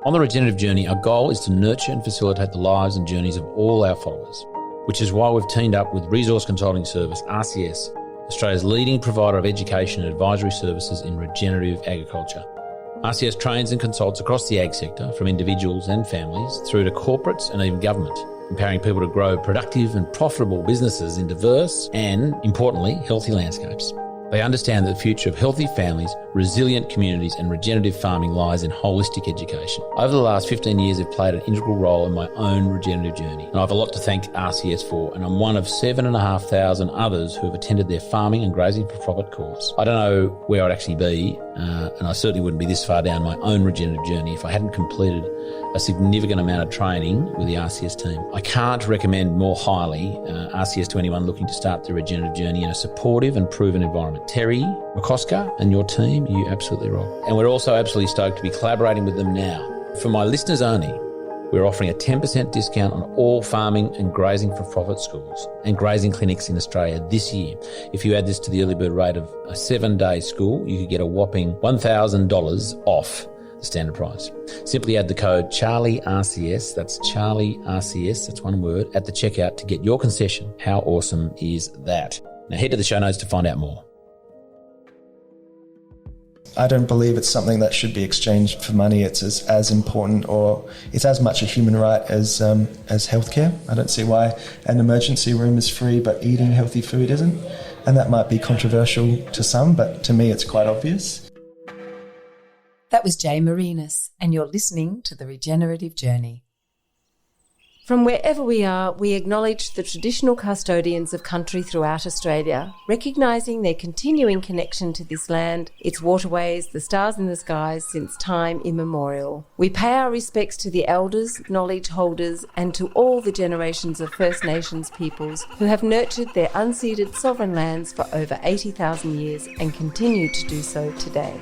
On the regenerative journey, our goal is to nurture and facilitate the lives and journeys of all our followers, which is why we've teamed up with resource consulting service RCS, Australia's leading provider of education and advisory services in regenerative agriculture. RCS trains and consults across the ag sector, from individuals and families through to corporates and even government, empowering people to grow productive and profitable businesses in diverse and, importantly, healthy landscapes. They understand that the future of healthy families, resilient communities and regenerative farming lies in holistic education. Over the last 15 years, they've played an integral role in my own regenerative journey, and I have a lot to thank RCS for, and I'm one of 7,500 others who have attended their farming and grazing for profit course. I don't know where I'd actually be, and I certainly wouldn't be this far down my own regenerative journey if I hadn't completed a significant amount of training with the RCS team. I can't recommend more highly RCS to anyone looking to start their regenerative journey in a supportive and proven environment. Terry McCosker and your team, you absolutely rock. And we're also absolutely stoked to be collaborating with them now. For my listeners only, we're offering a 10% discount on all farming and grazing for profit schools and grazing clinics in Australia this year. If you add this to the early bird rate of a 7-day school, you could get a whopping $1,000 off the standard price. Simply add the code CharlieRCS, that's CharlieRCS, that's one word, at the checkout to get your concession. How awesome is that? Now head to the show notes to find out more. I don't believe it's something that should be exchanged for money. It's as important, or it's as much a human right as healthcare. I don't see why an emergency room is free but eating healthy food isn't. And that might be controversial to some, but to me it's quite obvious. That was Jay Marinis, and you're listening to The Regenerative Journey. From wherever we are, we acknowledge the traditional custodians of country throughout Australia, recognising their continuing connection to this land, its waterways, the stars in the skies since time immemorial. We pay our respects to the elders, knowledge holders, and to all the generations of First Nations peoples who have nurtured their unceded sovereign lands for over 80,000 years and continue to do so today.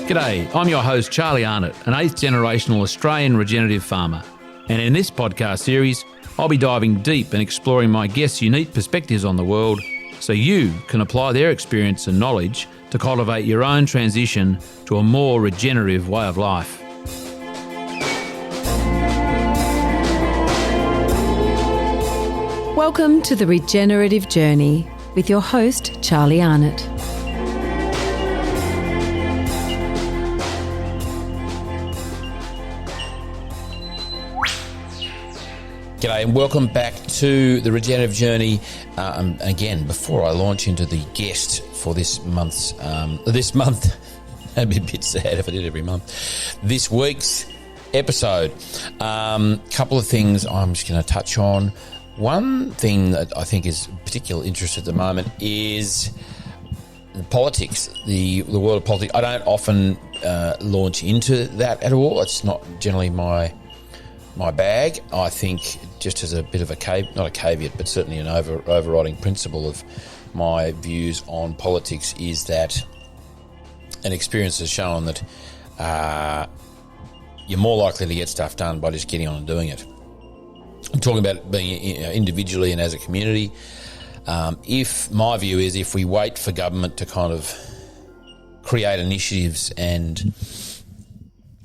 G'day, I'm your host Charlie Arnott, an 8th generational Australian regenerative farmer. And in this podcast series, I'll be diving deep and exploring my guests' unique perspectives on the world so you can apply their experience and knowledge to cultivate your own transition to a more regenerative way of life. Welcome to The Regenerative Journey with your host Charlie Arnott. G'day and welcome back to The Regenerative Journey. Again, before I launch into the guest for this month, I'd be a bit sad if I did every month. This week's episode, couple of things I'm just going to touch on. One thing that I think is of particular interest at the moment is politics, the world of politics. I don't often launch into that at all. It's not generally my bag. I think just as a bit of not a caveat, but certainly an overriding principle of my views on politics is that an experience has shown that you're more likely to get stuff done by just getting on and doing it. I'm talking about being individually and as a community. If my view is if we wait for government to kind of create initiatives and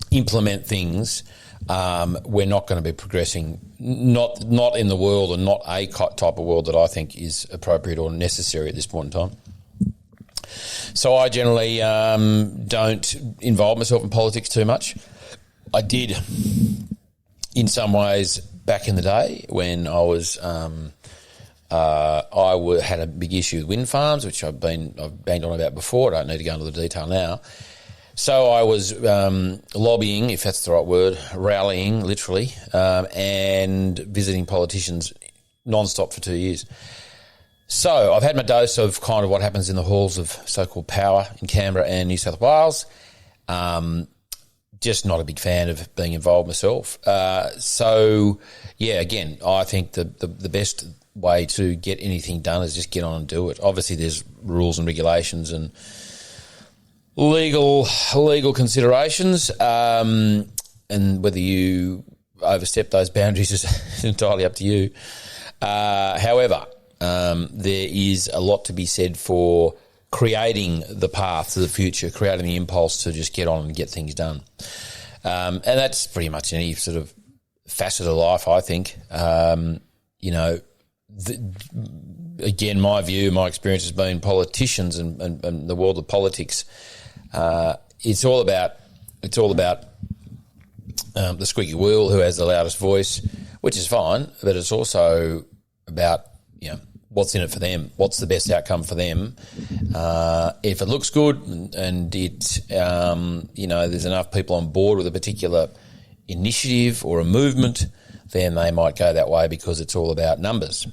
implement things, we're not going to be progressing, not in the world and not a type of world that I think is appropriate or necessary at this point in time. So I generally don't involve myself in politics too much. I did in some ways back in the day when I was had a big issue with wind farms, which I've banged on about before. I don't need to go into the detail now. So I was lobbying, if that's the right word, rallying, literally, and visiting politicians non-stop for 2 years. So I've had my dose of kind of what happens in the halls of so-called power in Canberra and New South Wales. Just not a big fan of being involved myself. So, yeah, again, I think the best way to get anything done is just get on and do it. Obviously, there's rules and regulations and legal considerations, and whether you overstep those boundaries is entirely up to you. However, there is a lot to be said for creating the path to the future, creating the impulse to just get on and get things done. And that's pretty much any sort of facet of life, I think. Again, my view, my experience has been politicians and the world of politics. It's all about the squeaky wheel who has the loudest voice, which is fine, but it's also about what's in it for them, what's the best outcome for them. If it looks good and it there's enough people on board with a particular initiative or a movement, then they might go that way because it's all about numbers.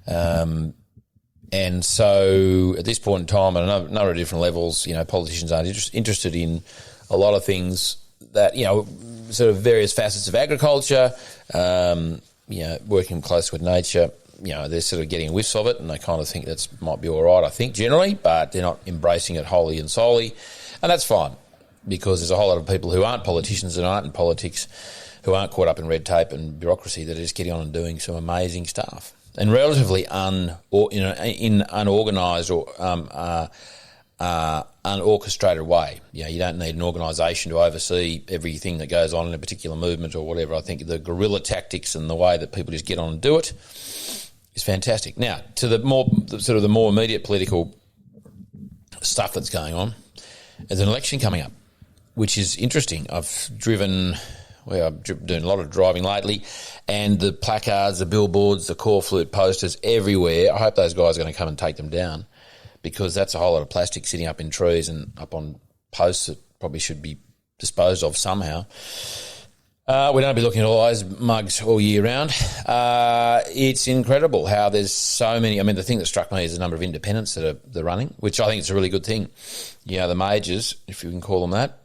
And so at this point in time, at a number of different levels, politicians aren't interested in a lot of things that, sort of various facets of agriculture, working close with nature. They're sort of getting whiffs of it and they kind of think that might be all right, I think, generally, but they're not embracing it wholly and solely. And that's fine because there's a whole lot of people who aren't politicians and aren't in politics, who aren't caught up in red tape and bureaucracy, that are just getting on and doing some amazing stuff. And relatively unorganised or unorchestrated way. You don't need an organisation to oversee everything that goes on in a particular movement or whatever. I think the guerrilla tactics and the way that people just get on and do it is fantastic. Now, to the more immediate political stuff that's going on, there's an election coming up, which is interesting. I'm doing a lot of driving lately, and the placards, the billboards, the core flute posters everywhere. I hope those guys are going to come and take them down, because that's a whole lot of plastic sitting up in trees and up on posts that probably should be disposed of somehow. We don't be looking at all those mugs all year round. It's incredible how there's so many. I mean, the thing that struck me is the number of independents that are running, which I think is a really good thing. The majors, if you can call them that,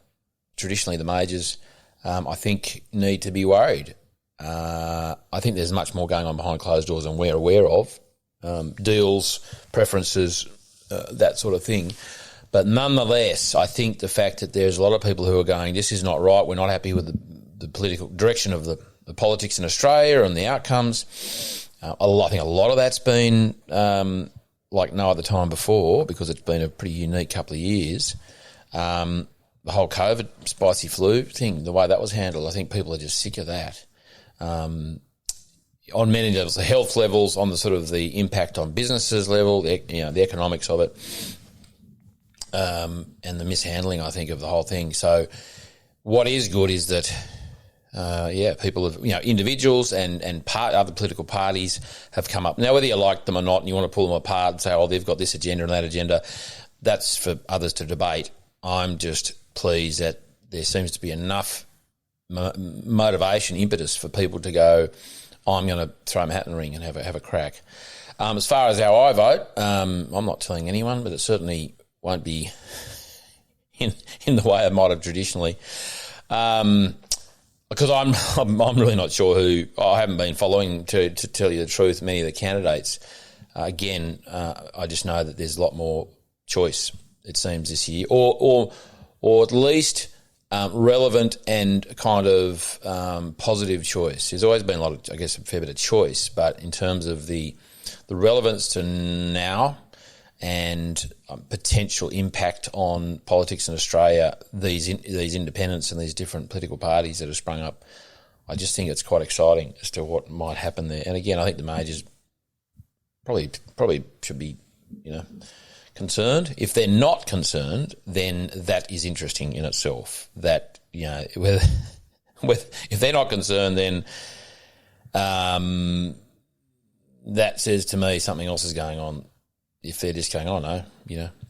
traditionally the majors, I think need to be worried. I think there's much more going on behind closed doors than we're aware of. Deals, preferences, that sort of thing. But nonetheless, I think the fact that there's a lot of people who are going, this is not right, we're not happy with the political direction of the politics in Australia and the outcomes. I think a lot of that's been like no other time before, because it's been a pretty unique couple of years. The whole COVID spicy flu thing, the way that was handled, I think people are just sick of that. On many levels, the health levels, on the sort of the impact on businesses level, the economics of it, and the mishandling, I think, of the whole thing. So what is good is that, people have, individuals and other political parties have come up. Now, whether you like them or not and you want to pull them apart and say, oh, they've got this agenda and that agenda, that's for others to debate. I'm just pleased that there seems to be enough motivation, impetus for people to go, I'm going to throw my hat in the ring and have a crack. As far as how I vote, I'm not telling anyone, but it certainly won't be in the way I might have traditionally. Because I'm really not sure who. I haven't been following, to tell you the truth, many of the candidates. I just know that there's a lot more choice, it seems, this year, or at least relevant and kind of positive choice. There's always been a fair bit of choice, but in terms of the relevance to now and potential impact on politics in Australia, these independents and these different political parties that have sprung up, I just think it's quite exciting as to what might happen there. And again, I think the majors probably should be, concerned. If they're not concerned, then that is interesting in itself. That, if they're not concerned, then that says to me something else is going on. If they're just going, oh no,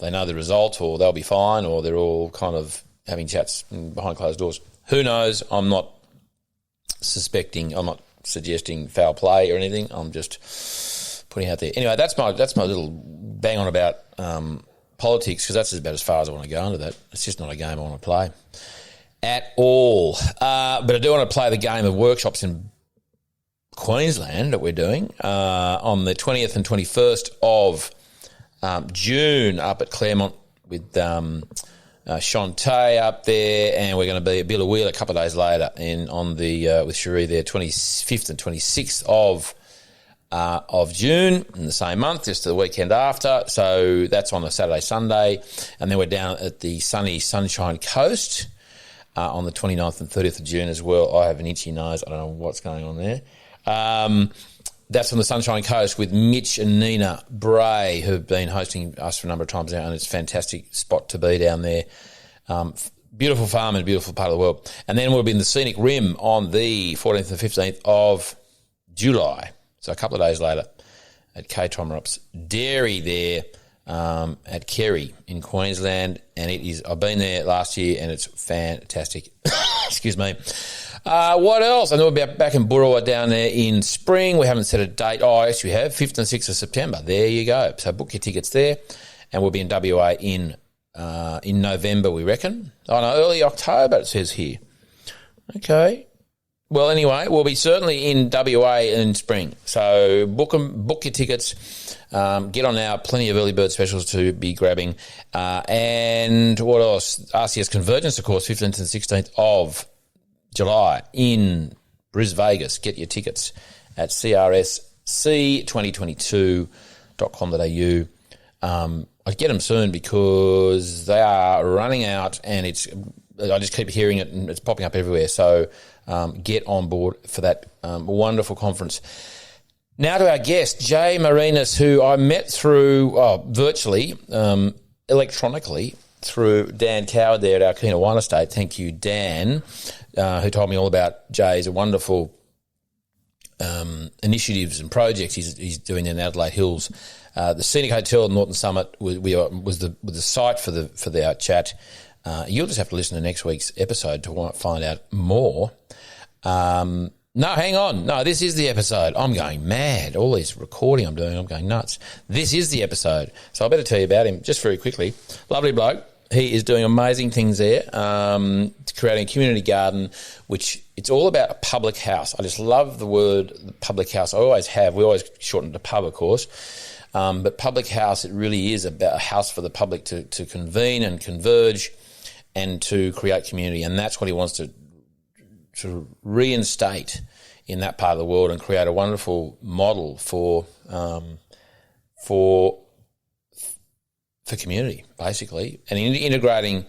they know the result, or they'll be fine, or they're all kind of having chats behind closed doors. Who knows? I'm not suggesting foul play or anything. I'm just putting out there. Anyway, that's my little bang on about politics, because that's about as far as I want to go into that. It's just not a game I want to play at all. But I do want to play the game of workshops in Queensland that we're doing on the 20th and 21st of June up at Claremont with Shantae up there, and we're going to be at Billawheel a couple of days later with Cherie there, 25th and 26th of of June in the same month, just the weekend after. So that's on a Saturday, Sunday. And then we're down at the sunny Sunshine Coast on the 29th and 30th of June as well. I have an itchy nose. I don't know what's going on there. That's on the Sunshine Coast with Mitch and Nina Bray, who've been hosting us for a number of times now, and it's a fantastic spot to be down there. Beautiful farm and a beautiful part of the world. And then we'll be in the Scenic Rim on the 14th and 15th of July. So a couple of days later at K. Tomarups Dairy there at Kerry in Queensland. And I've been there last year and it's fantastic. Excuse me. What else? And then we'll be back in Burrawa down there in spring. We haven't set a date. Oh, yes, we have. 5th and 6th of September. There you go. So book your tickets there. And we'll be in WA in November, we reckon. Oh, no, early October, it says here. Okay. Well, anyway, we'll be certainly in WA in spring. So book your tickets. Get on now. Plenty of early bird specials to be grabbing. And what else? RCS Convergence, of course, 15th and 16th of July in Brisbane, Vegas. Get your tickets at crsc2022.com.au. I get them soon because they are running out and I just keep hearing it and it's popping up everywhere. So get on board for that wonderful conference. Now to our guest, Jay Marinis, who I met through virtually, electronically, through Dan Coward there at our Arkina Wine Estate. Thank you, Dan, who told me all about Jay's wonderful initiatives and projects he's doing in Adelaide Hills. The Scenic Hotel at Norton Summit was the site for the chat. You'll just have to listen to next week's episode to find out more. No, hang on. No, this is the episode. I'm going mad. All this recording I'm doing, I'm going nuts. This is the episode. So I better tell you about him just very quickly. Lovely bloke. He is doing amazing things there, creating a community garden, which it's all about a public house. I just love the word public house. I always have. We always shorten it to pub, of course. But public house, it really is about a house for the public to convene and converge and to create community. And that's what he wants to reinstate in that part of the world and create a wonderful model for community, basically, and integrating,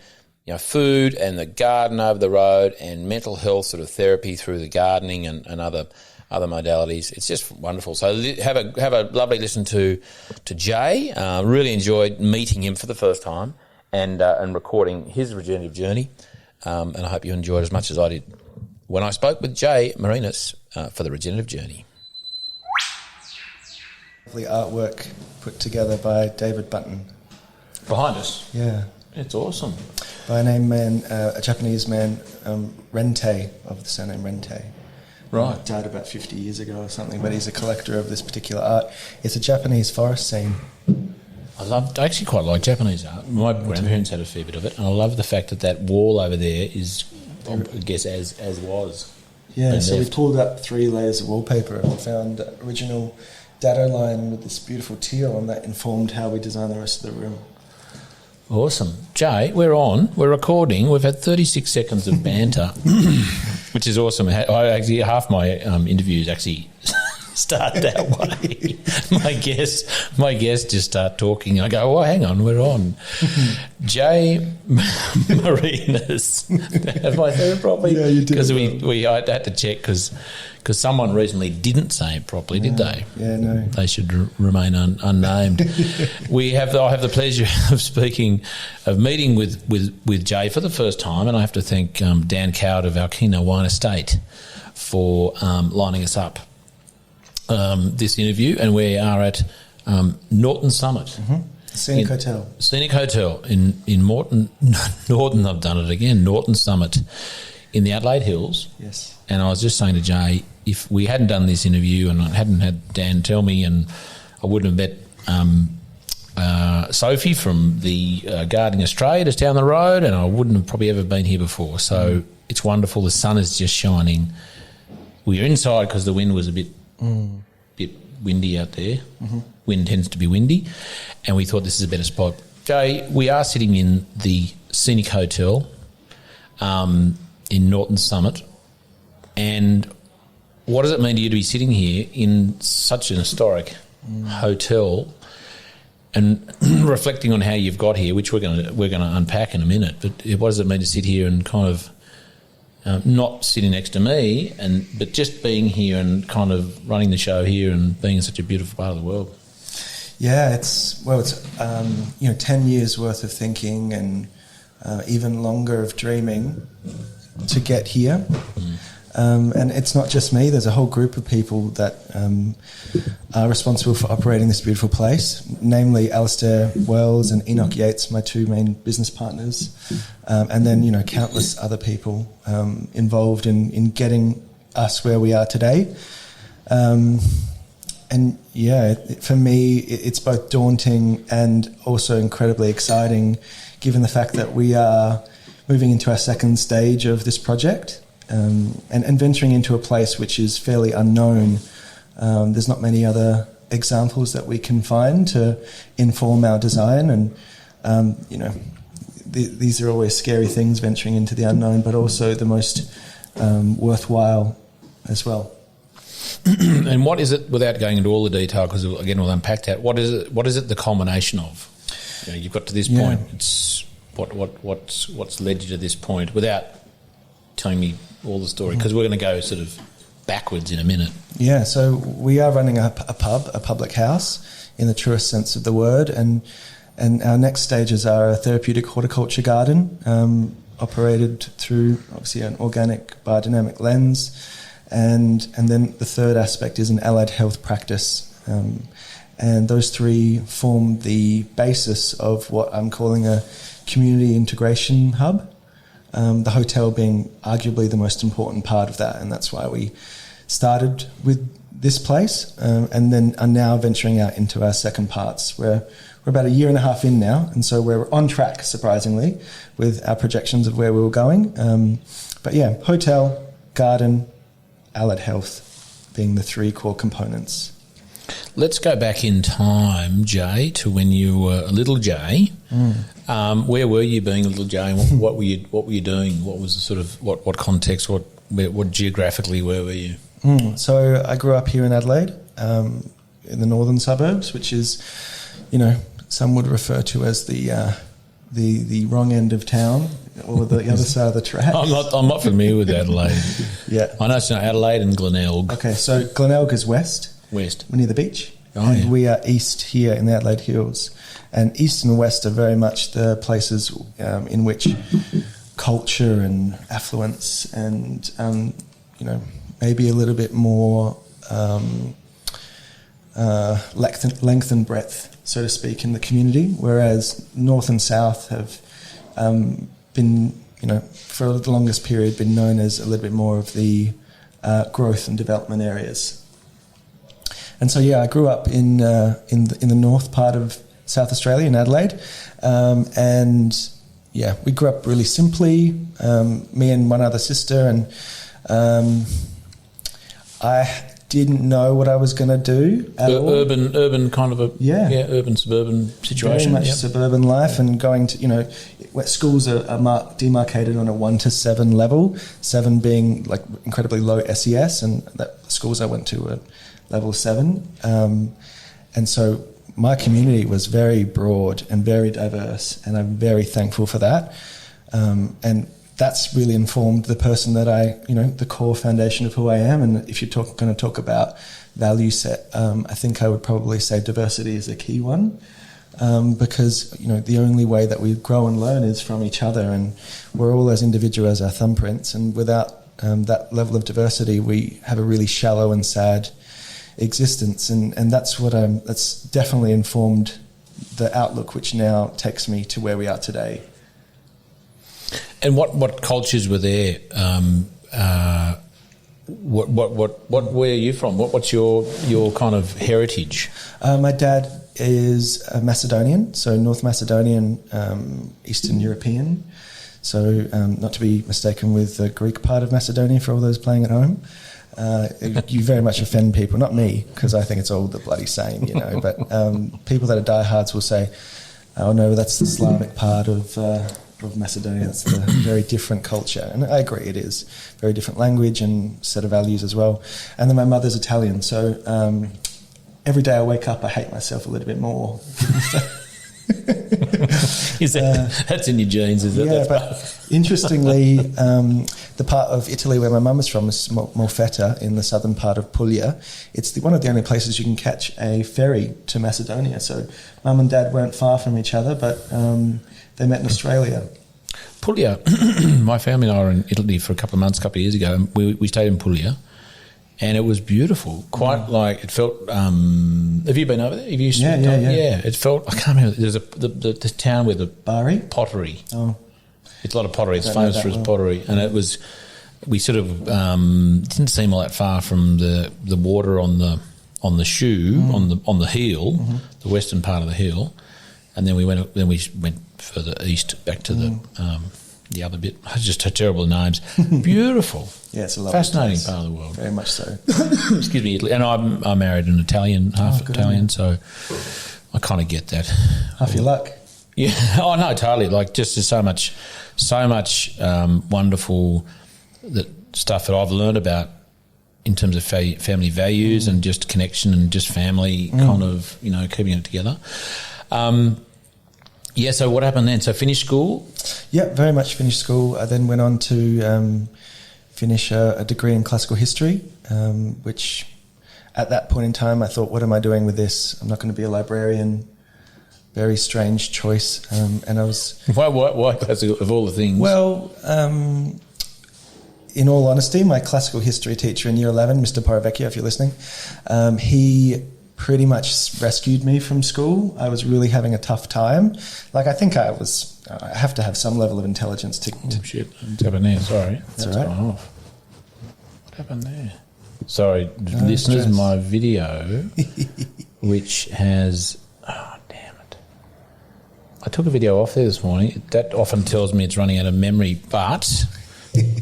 food and the garden over the road and mental health sort of therapy through the gardening and other modalities. It's just wonderful. So have a lovely listen to Jay. Really enjoyed meeting him for the first time and recording his regenerative journey. And I hope you enjoyed as much as I did when I spoke with Jay Marinis for the regenerative journey. Lovely artwork put together by David Button. Behind us? Yeah. It's awesome. By a Japanese man, Rente, of the surname Rente. Right. Died about 50 years ago or something, but he's a collector of this particular art. It's a Japanese forest scene. I actually quite like Japanese art. My grandparents had a fair bit of it, and I love the fact that wall over there is, I guess, as was. Yeah, so we pulled up 3 layers of wallpaper and we found original dado line with this beautiful teal, and that informed how we designed the rest of the room. Awesome. Jay, we're recording. We've had 36 seconds of banter, which is awesome. Half my interviews actually start that way. My guests just start talking. I go, oh, hang on, we're on. Jay Marinis. Have I said it properly? Yeah, you did. Because I had to check because someone recently didn't say it properly, did they? Yeah, no. They should remain unnamed. I have the pleasure of meeting with Jay for the first time, and I have to thank Dan Coward of Arkina Wine Estate for lining us up this interview, and we are at Norton Summit. Mm-hmm. Scenic Hotel. Scenic Hotel in Norton. I've done it again. Norton Summit in the Adelaide Hills. Yes. And I was just saying to Jay, if we hadn't done this interview and I hadn't had Dan tell me, and I wouldn't have met Sophie from the Gardening Australia just down the road, and I wouldn't have probably ever been here before. So it's wonderful. The sun is just shining. We were inside because the wind was a bit windy out there. Mm-hmm. Wind tends to be windy, and we thought this is a better spot. Jay, we are sitting in the Scenic Hotel in Norton Summit, and what does it mean to you to be sitting here in such an historic hotel and reflecting on how you've got here, which we're going to unpack in a minute? But what does it mean to sit here and kind of not sitting next to me, but just being here and kind of running the show here and being in such a beautiful part of the world? Yeah, it's 10 years worth of thinking and even longer of dreaming to get here. And it's not just me. There's a whole group of people that are responsible for operating this beautiful place, namely Alistair Wells and Enoch Yates, my two main business partners, and then, countless other people involved in getting us where we are today. And yeah, for me, it's both daunting and also incredibly exciting, given the fact that we are moving into our second stage of this project. And venturing into a place which is fairly unknown. There's not many other examples that we can find to inform our design, and these are always scary things, venturing into the unknown, but also the most worthwhile as well. And what is it, without going into all the detail, because again we'll unpack that, what is it the culmination of? You've got to this point. It's what's led you to this point, without telling me all the story, because we're going to go sort of backwards in a minute. Yeah, so we are running a pub, a public house, in the truest sense of the word, and our next stages are a therapeutic horticulture garden, operated through obviously an organic biodynamic lens, and then the third aspect is an allied health practice, and those three form the basis of what I'm calling a community integration hub. The hotel being arguably the most important part of that, and that's why we started with this place, and then are now venturing out into our second parts. We're about a year and a half in now, and so we're on track, surprisingly, with our projections of where we were going. But yeah, hotel, garden, allied health being the three core components. Let's go back in time, Jay, to when you were a little Jay. Where were you being a little Jay, and what were you doing? What was the sort of what context? What geographically? Where were you? So I grew up here in Adelaide, in the northern suburbs, which is, some would refer to as the wrong end of town, or the other side of the track. I'm not familiar with Adelaide. Yeah, I know it's Adelaide and Glenelg. Okay, so Glenelg is west. We're near the beach. And we are east here in the Adelaide Hills. And east and west are very much the places in which culture and affluence and, maybe a little bit more length and breadth, so to speak, in the community, whereas north and south have been, for the longest period, been known as a little bit more of the growth and development areas. And so, I grew up in the north part of South Australia, in Adelaide, we grew up really simply, me and one other sister, and I didn't know what I was going to do at all. Urban kind of urban suburban situation. Very much suburban life, and going to, where schools are demarcated on a 1 to 7 level, 7 being like incredibly low SES, and the schools I went to were level 7, and so my community was very broad and very diverse, and I'm very thankful for that, and that's really informed the person that the core foundation of who I am. And if you're going to talk about value set, I think I would probably say diversity is a key one, because the only way that we grow and learn is from each other, and we're all as individual as our thumbprints, and without that level of diversity, we have a really shallow and sad existence, and that's definitely informed the outlook, which now takes me to where we are today. And what cultures were there? Where are you from? What's your kind of heritage? My dad is Macedonian, so North Macedonian, Eastern European. So not to be mistaken with the Greek part of Macedonia for all those playing at home. You very much offend people, not me, because I think it's all the bloody same, but people that are diehards will say, oh no, that's the Slavic part of of Macedonia. It's a very different culture, and I agree it is. Very different language and set of values as well. And then my mother's Italian, so every day I wake up I hate myself a little bit more. Is that, that's in your genes, is it? Yeah, but interestingly, the part of Italy where my mum is from is Molfetta, in the southern part of Puglia. It's one of the only places you can catch a ferry to Macedonia. So mum and dad weren't far from each other, but they met in Australia. Puglia, my family and I were in Italy for a couple of years ago, and we stayed in Puglia. And it was beautiful, quite like it felt. Have you been over there? Have you? Yeah. It felt. I can't remember. There's the town with the Bari pottery. Oh, it's a lot of pottery. It's famous for its pottery, and it was. We sort of didn't seem all that far from the water on the shoe on the heel, the western part of the heel, and then we went further east back to the other bit. Just terrible names. Beautiful. Yeah, it's a lovely fascinating place. part of the world. Very much so. Excuse me, Italy. And I married an Italian, half Italian, so I kind of get that. Half your luck. Yeah. Oh no, totally. Like just there's so much wonderful stuff that I've learned about in terms of family values and just connection and just family kind of keeping it together. Yeah. So what happened then? So finished school. Yeah, very much finished school. I then went on to finish a degree in classical history, which at that point in time I thought, what am I doing with this? I'm not going to be a librarian. Very strange choice. And I was... Why classical, of all the things? Well, in all honesty, my classical history teacher in Year 11, Mr. Paravecchio, if you're listening, he pretty much rescued me from school. I was really having a tough time. Like, I think I have to have some level of intelligence to... Shit. What's happened there? Sorry. That's all right. Gone off. What happened there? Sorry, listeners, my video, which has... Oh, damn it. I took a video off there this morning. That often tells me it's running out of memory, but...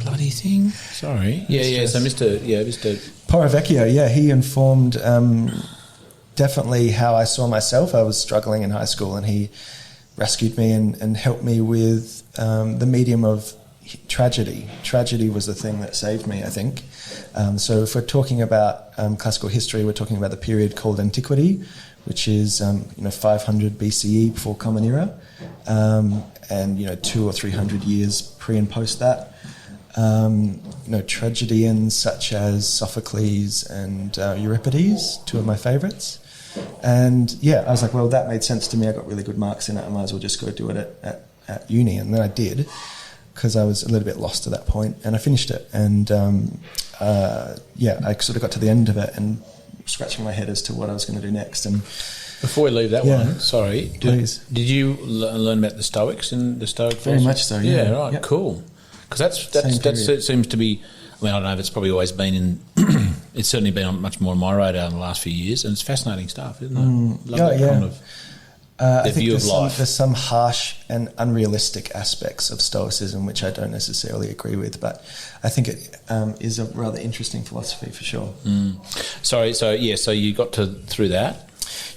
bloody thing. Sorry. Yeah. So Mr. Paravecchio, he informed... definitely how I saw myself. I was struggling in high school, and he rescued me and helped me with the medium of tragedy. Tragedy was the thing that saved me, I think. So if we're talking about classical history, we're talking about the period called Antiquity, which is 500 BCE, before Common Era, and 200 or 300 years pre and post that. Tragedians such as Sophocles and Euripides, two of my favourites. And I was like, well, that made sense to me. I got really good marks in it. I might as well just go do it at uni. And then I did, because I was a little bit lost at that point, and I finished it. And I sort of got to the end of it and scratching my head as to what I was going to do next. And before we leave that one, sorry, please. Did you learn about the Stoics and the Stoic philosophy? Very much so. Yeah, right, yep. Cool. Because that seems to be. I mean, I don't know if it's probably always been in. It's certainly been much more on my radar in the last few years, and it's fascinating stuff, isn't it? Kind of I think view of life. There's some harsh and unrealistic aspects of Stoicism which I don't necessarily agree with, but I think it is a rather interesting philosophy for sure. Sorry, so you got through that.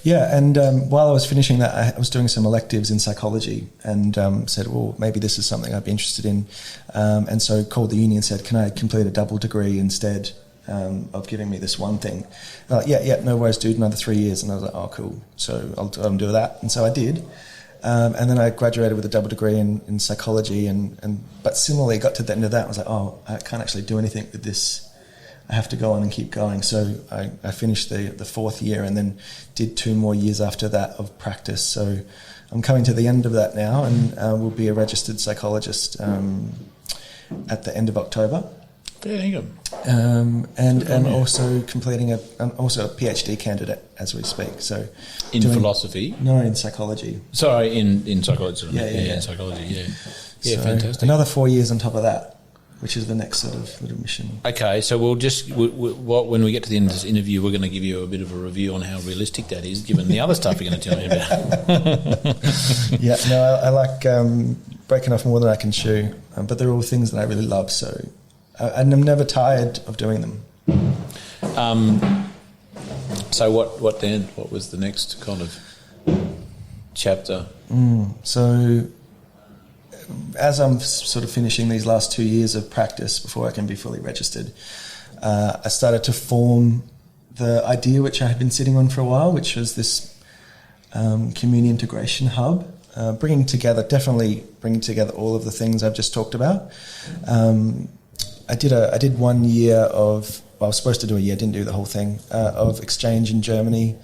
Yeah, and while I was finishing that, I was doing some electives in psychology, and said, well, maybe this is something I'd be interested in. And so called the uni and said, can I complete a double degree instead of giving me this one thing? No worries, dude, another 3 years. And I was like, oh, cool. So I'll do that. And so I did. And then I graduated with a double degree in psychology. But similarly, got to the end of that, I was like, oh, I can't actually do anything with this. I have to go on and keep going. So I finished the fourth year and then did 2 more years after that of practice. So I'm coming to the end of that now, and will be a registered psychologist at the end of October. Very good. And also completing also a PhD candidate as we speak. So in philosophy? No, in psychology. Sorry, in psychology. Yeah. In psychology, yeah. Yeah, so fantastic. Another 4 years on top of that, which is the next sort of little mission. Okay, so when we get to the end of this interview, we're going to give you a bit of a review on how realistic that is, given the other stuff you're going to tell me about. Yeah, no, I like breaking off more than I can chew, but they're all things that I really love, so and I'm never tired of doing them. So what then? What was the next kind of chapter? So as I'm sort of finishing these last 2 years of practice before I can be fully registered, I started to form the idea which I had been sitting on for a while, which was this community integration hub, bringing together all of the things I've just talked about. I did 1 year of, well, I was supposed to do a year, didn't do the whole thing, of exchange in Germany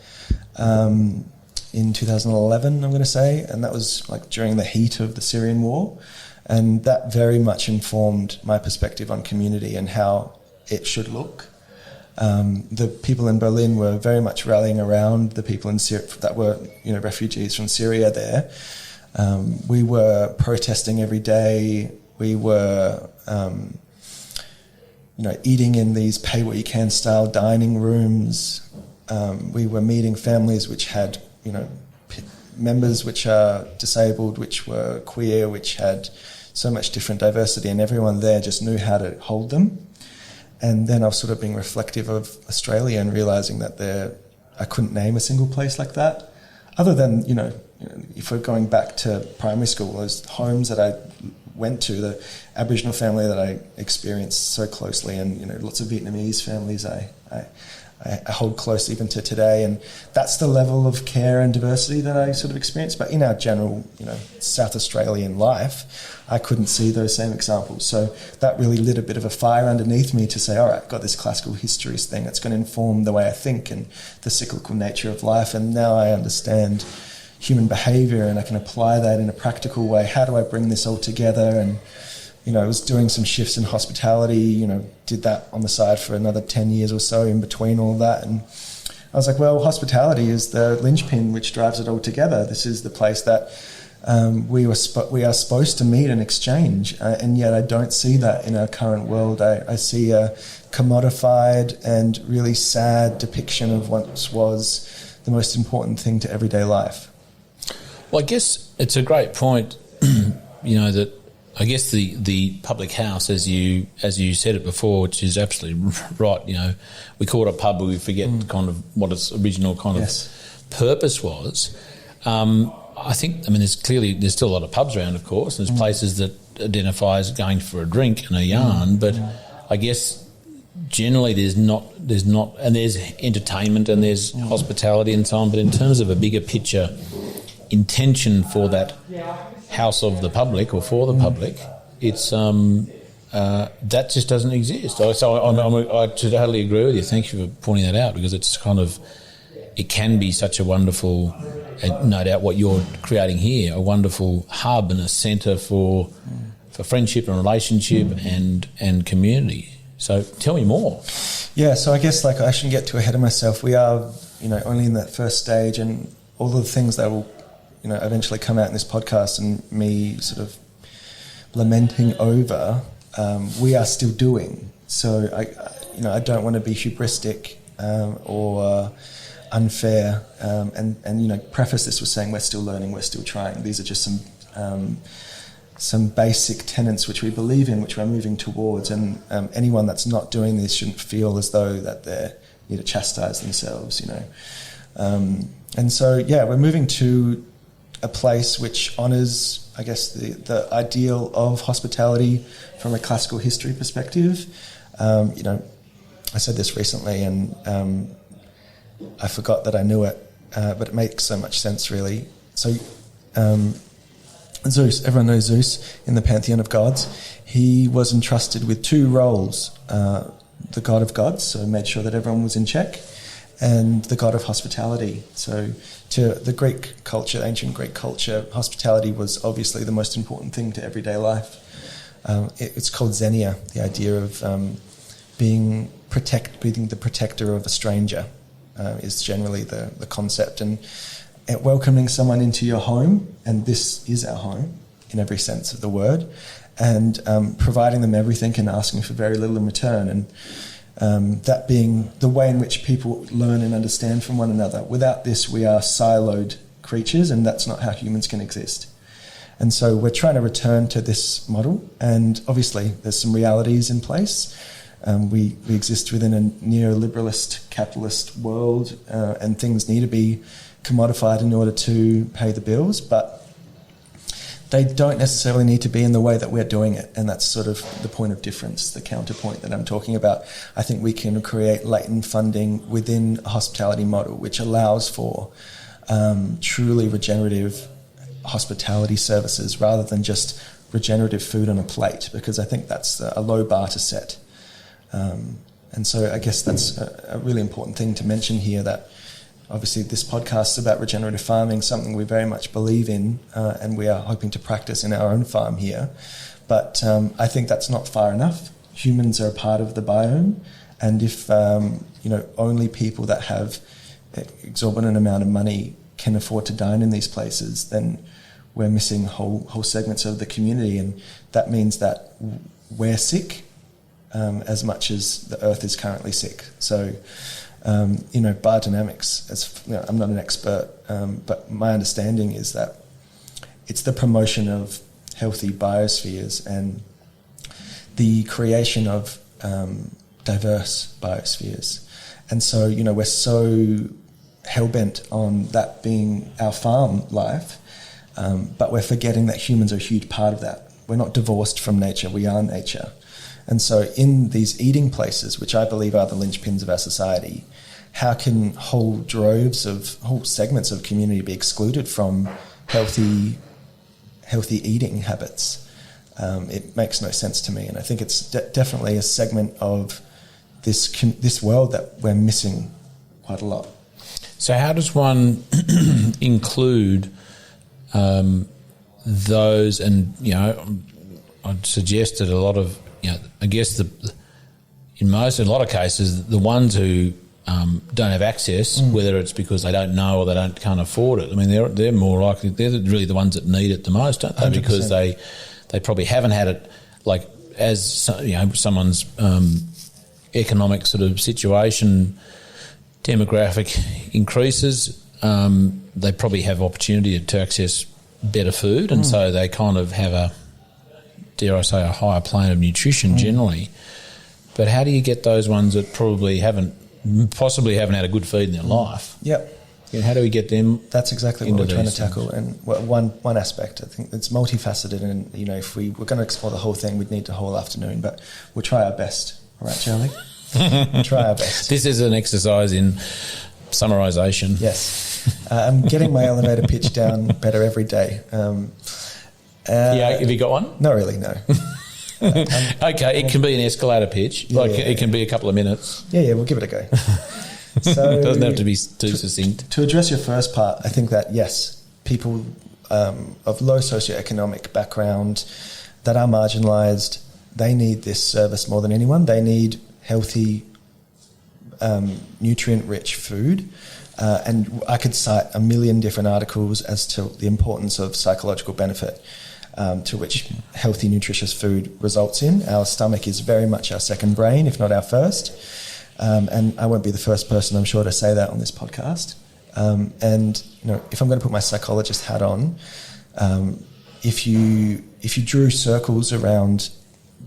in 2011, I'm going to say, and that was like during the heat of the Syrian war, and that very much informed my perspective on community and how it should look. The people in Berlin were very much rallying around the people in Syria that were, refugees from Syria there. We were protesting every day. We were, eating in these pay-what-you-can style dining rooms. We were meeting families which had, members which are disabled, which were queer, which had so much different diversity, and everyone there just knew how to hold them. And then I was sort of being reflective of Australia and realising that I couldn't name a single place like that, other than, if we're going back to primary school, those homes that I went to, the Aboriginal family that I experienced so closely, and, lots of Vietnamese families I hold close even to today. And that's the level of care and diversity that I sort of experienced. But in our general, South Australian life, I couldn't see those same examples. So that really lit a bit of a fire underneath me to say, all right, I've got this classical histories thing that's going to inform the way I think and the cyclical nature of life. And now I understand human behaviour and I can apply that in a practical way. How do I bring this all together? And, I was doing some shifts in hospitality, did that on the side for another 10 years or so in between all of that. And I was like, well, hospitality is the linchpin which drives it all together. This is the place that we are supposed to meet and exchange, and yet I don't see that in our current world. I see a commodified and really sad depiction of what was the most important thing to everyday life. Well, I guess it's a great point, that I guess the public house, as you said it before, which is absolutely right, we call it a pub, but we forget kind of what its original kind of purpose was. I think, there's still a lot of pubs around, of course. There's places that identify as going for a drink and a yarn, but I guess generally there's not, and there's entertainment and there's hospitality and so on, but in terms of a bigger picture intention for that house of the public or for the public, it's that just doesn't exist. So I totally agree with you. Thank you for pointing that out, because it's kind of, it can be such a wonderful, and no doubt what you're creating here, a wonderful hub and a centre for friendship and relationship and community. So tell me more. Yeah, so I guess I shouldn't get too ahead of myself. We are, only in that first stage, and all the things that will, eventually come out in this podcast and me sort of lamenting over, we are still doing. So I don't want to be hubristic or unfair, and preface this with saying we're still learning, we're still trying. These are just some basic tenets which we believe in, which we're moving towards, and anyone that's not doing this shouldn't feel as though that they need to chastise themselves, and so we're moving to a place which honours, I guess, the ideal of hospitality from a classical history perspective. I said this recently, and I forgot that I knew it, but it makes so much sense, really. So Zeus, everyone knows Zeus in the pantheon of gods. He was entrusted with two roles, the god of gods, so made sure that everyone was in check, and the god of hospitality. So to the Greek culture, ancient Greek culture, hospitality was obviously the most important thing to everyday life. It's called xenia, the idea of being the protector of a stranger is generally the concept. And welcoming someone into your home, and this is our home in every sense of the word, and providing them everything and asking for very little in return. And that being the way in which people learn and understand from one another. Without this, we are siloed creatures, and that's not how humans can exist. And so we're trying to return to this model, and obviously there's some realities in place. We exist within a neoliberalist capitalist world, and things need to be commodified in order to pay the bills, but they don't necessarily need to be in the way that we're doing it, and that's sort of the point of difference, the counterpoint that I'm talking about. I think we can create latent funding within a hospitality model which allows for truly regenerative hospitality services rather than just regenerative food on a plate, because I think that's a low bar to set. And so I guess that's a really important thing to mention here, that obviously this podcast is about regenerative farming, something we very much believe in, and we are hoping to practice in our own farm here. But I think that's not far enough. Humans are a part of the biome, and if only people that have exorbitant amount of money can afford to dine in these places, then we're missing whole segments of the community, and that means that we're sick as much as the earth is currently sick. So, biodynamics, I'm not an expert, but my understanding is that it's the promotion of healthy biospheres and the creation of diverse biospheres. And so, we're so hell-bent on that being our farm life, but we're forgetting that humans are a huge part of that. We're not divorced from nature, we are nature. And so in these eating places, which I believe are the linchpins of our society, how can whole segments of community be excluded from healthy eating habits? It makes no sense to me, and I think it's definitely a segment of this world that we're missing quite a lot. So how does one include those? And I'd suggest that a lot of I guess in a lot of cases, the ones who don't have access, whether it's because they don't know or they can't afford it. I mean, they're more likely, they're really the ones that need it the most, don't they? 100%. Because they probably haven't had it, like, as someone's economic sort of situation, demographic increases, they probably have opportunity to access better food, and so they kind of have a, dare I say, a higher plane of nutrition generally. But how do you get those ones that probably possibly haven't had a good feed in their life? Yep. How do we get them? That's exactly what we're trying to tackle. And one aspect, I think it's multifaceted, and if we were going to explore the whole thing, we'd need the whole afternoon, but we'll try our best. All right, Charlie? We'll try our best. This is an exercise in summarisation. Yes. I'm getting my elevator pitch down better every day. Have you got one? Not really, no. Okay, it can be an escalator pitch. It can be a couple of minutes. Yeah, we'll give it a go. So it doesn't have to be too succinct. To address your first part, I think that, yes, people of low socioeconomic background that are marginalised, they need this service more than anyone. They need healthy, nutrient-rich food. And I could cite a million different articles as to the importance of psychological benefit to which healthy, nutritious food results in. Our stomach is very much our second brain, if not our first. And I won't be the first person, I'm sure, to say that on this podcast. And if I'm going to put my psychologist hat on, if you drew circles around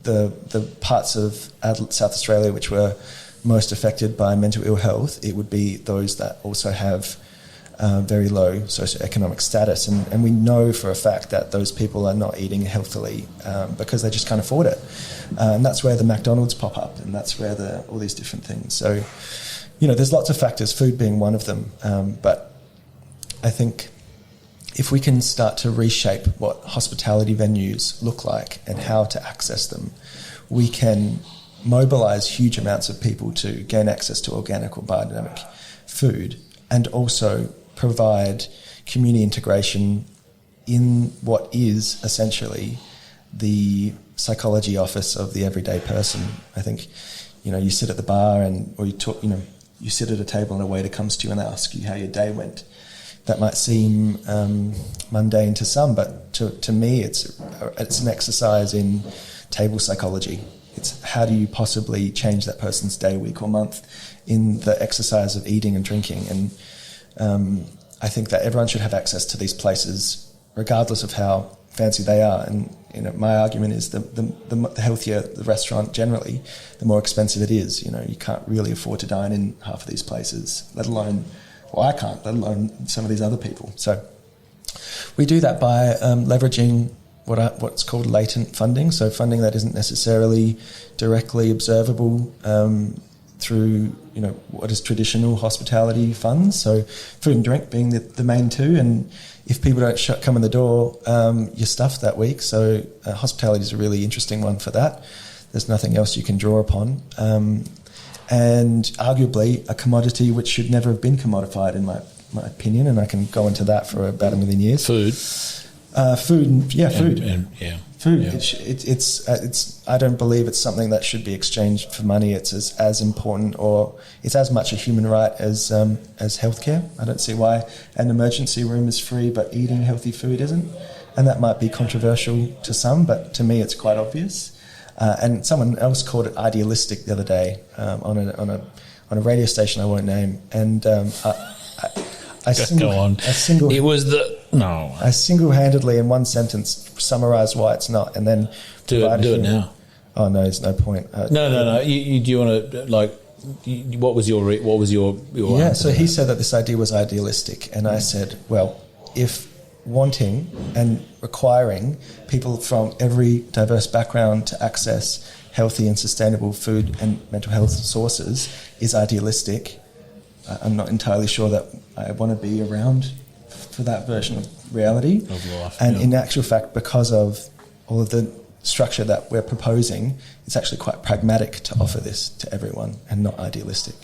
the parts of South Australia which were most affected by mental ill health, it would be those that also have very low socioeconomic status. And we know for a fact that those people are not eating healthily because they just can't afford it. And that's where the McDonald's pop up, and that's where all these different things. So, there's lots of factors, food being one of them. But I think if we can start to reshape what hospitality venues look like and how to access them, we can mobilise huge amounts of people to gain access to organic or biodynamic food, and also provide community integration in what is essentially the psychology office of the everyday person. I think, you sit at the bar or you talk, you sit at a table and a waiter comes to you and they ask you how your day went. That might seem mundane to some, but to me it's an exercise in table psychology. It's how do you possibly change that person's day, week or month in the exercise of eating and drinking. And I think that everyone should have access to these places regardless of how fancy they are. And my argument is the healthier the restaurant generally, the more expensive it is. You can't really afford to dine in half of these places, let alone, I can't, let alone some of these other people. So We do that by leveraging what's called latent funding, so funding that isn't necessarily directly observable through what is traditional hospitality funds. So food and drink being the main two, and if people don't come in the door, you're stuffed that week. So hospitality is a really interesting one for that. There's nothing else you can draw upon. And arguably a commodity which should never have been commodified, in my opinion, and I can go into that for about a million years. Food. Food. Food. Yeah. It's. I don't believe it's something that should be exchanged for money. It's as important, or it's as much a human right as healthcare. I don't see why an emergency room is free, but eating healthy food isn't. And that might be controversial to some, but to me, it's quite obvious. And someone else called it idealistic the other day on a radio station I won't name, and I single-handedly in one sentence summarise why it's not, and then do it now. Oh no, there's no point. No. You do you want to what was your yeah? So he said that this idea was idealistic, and I said, well, if wanting and requiring people from every diverse background to access healthy and sustainable food and mental health sources is idealistic, I'm not entirely sure that I want to be around for that version of reality. Of life. And in actual fact, because of all of the structure that we're proposing, it's actually quite pragmatic to offer this to everyone and not idealistic.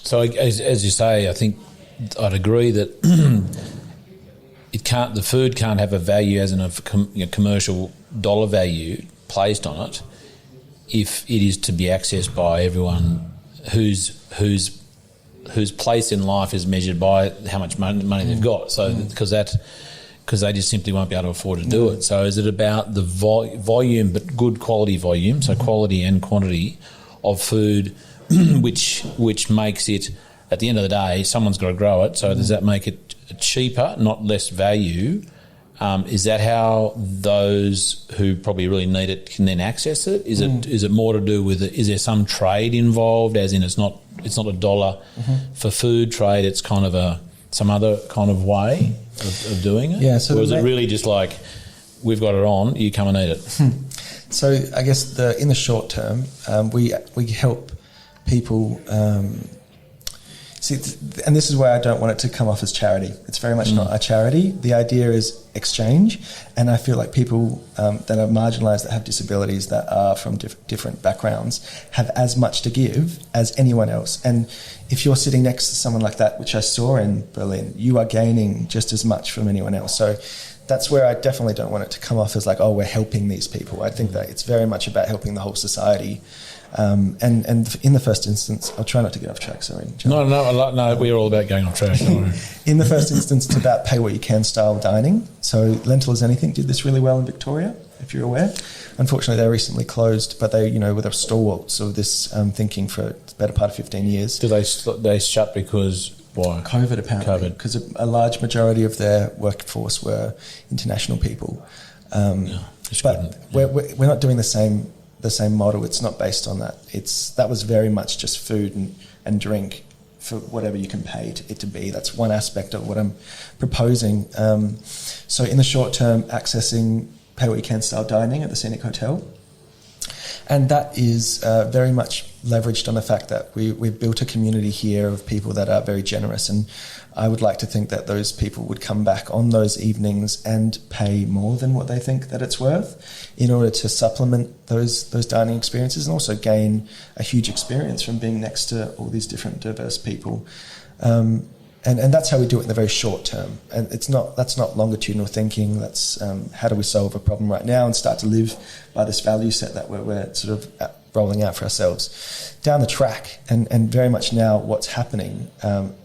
So as you say, I think I'd agree that the food can't have a value as in a commercial dollar value placed on it if it is to be accessed by everyone whose place in life is measured by how much money they've got. So because they just simply won't be able to afford to do it. So is it about the volume, but good quality volume, so quality and quantity of food, which makes it, at the end of the day, someone's got to grow it. So does that make it cheaper, not less value? Is that how those who probably really need it can then access it? Is it more to do with it? Is there some trade involved, as in it's not a dollar for food trade, it's kind of some other kind of way of doing it? Yeah. So or is it really just like, we've got it on, you come and eat it? So I guess in the short term, we help people. See, and this is where I don't want it to come off as charity. It's very much not a charity. The idea is exchange, and I feel like people that are marginalised, that have disabilities, that are from different backgrounds, have as much to give as anyone else. And if you're sitting next to someone like that, which I saw in Berlin, you are gaining just as much from anyone else. So that's where I definitely don't want it to come off as like, oh, we're helping these people. I think that it's very much about helping the whole society. And in the first instance, I'll try not to get off track, sorry. No, we're all about going off track. In the first instance, it's about pay what you can style dining. So Lentil as Anything did this really well in Victoria, if you're aware. Unfortunately, they recently closed, but they, were the stalwarts of this thinking for the better part of 15 years. Did they shut because why? COVID, apparently. Because a large majority of their workforce were international people. But we're not doing the same model. It's not based on that. That was very much just food and drink for whatever you can pay it to be. That's one aspect of what I'm proposing. So in the short term, accessing pay what you can style dining at the Scenic Hotel. And that is very much leveraged on the fact that we've built a community here of people that are very generous, and I would like to think that those people would come back on those evenings and pay more than what they think that it's worth in order to supplement those dining experiences, and also gain a huge experience from being next to all these different diverse people. And that's how we do it in the very short term. And that's not longitudinal thinking. That's how do we solve a problem right now and start to live by this value set that we're sort of rolling out for ourselves. Down the track, and very much now what's happening,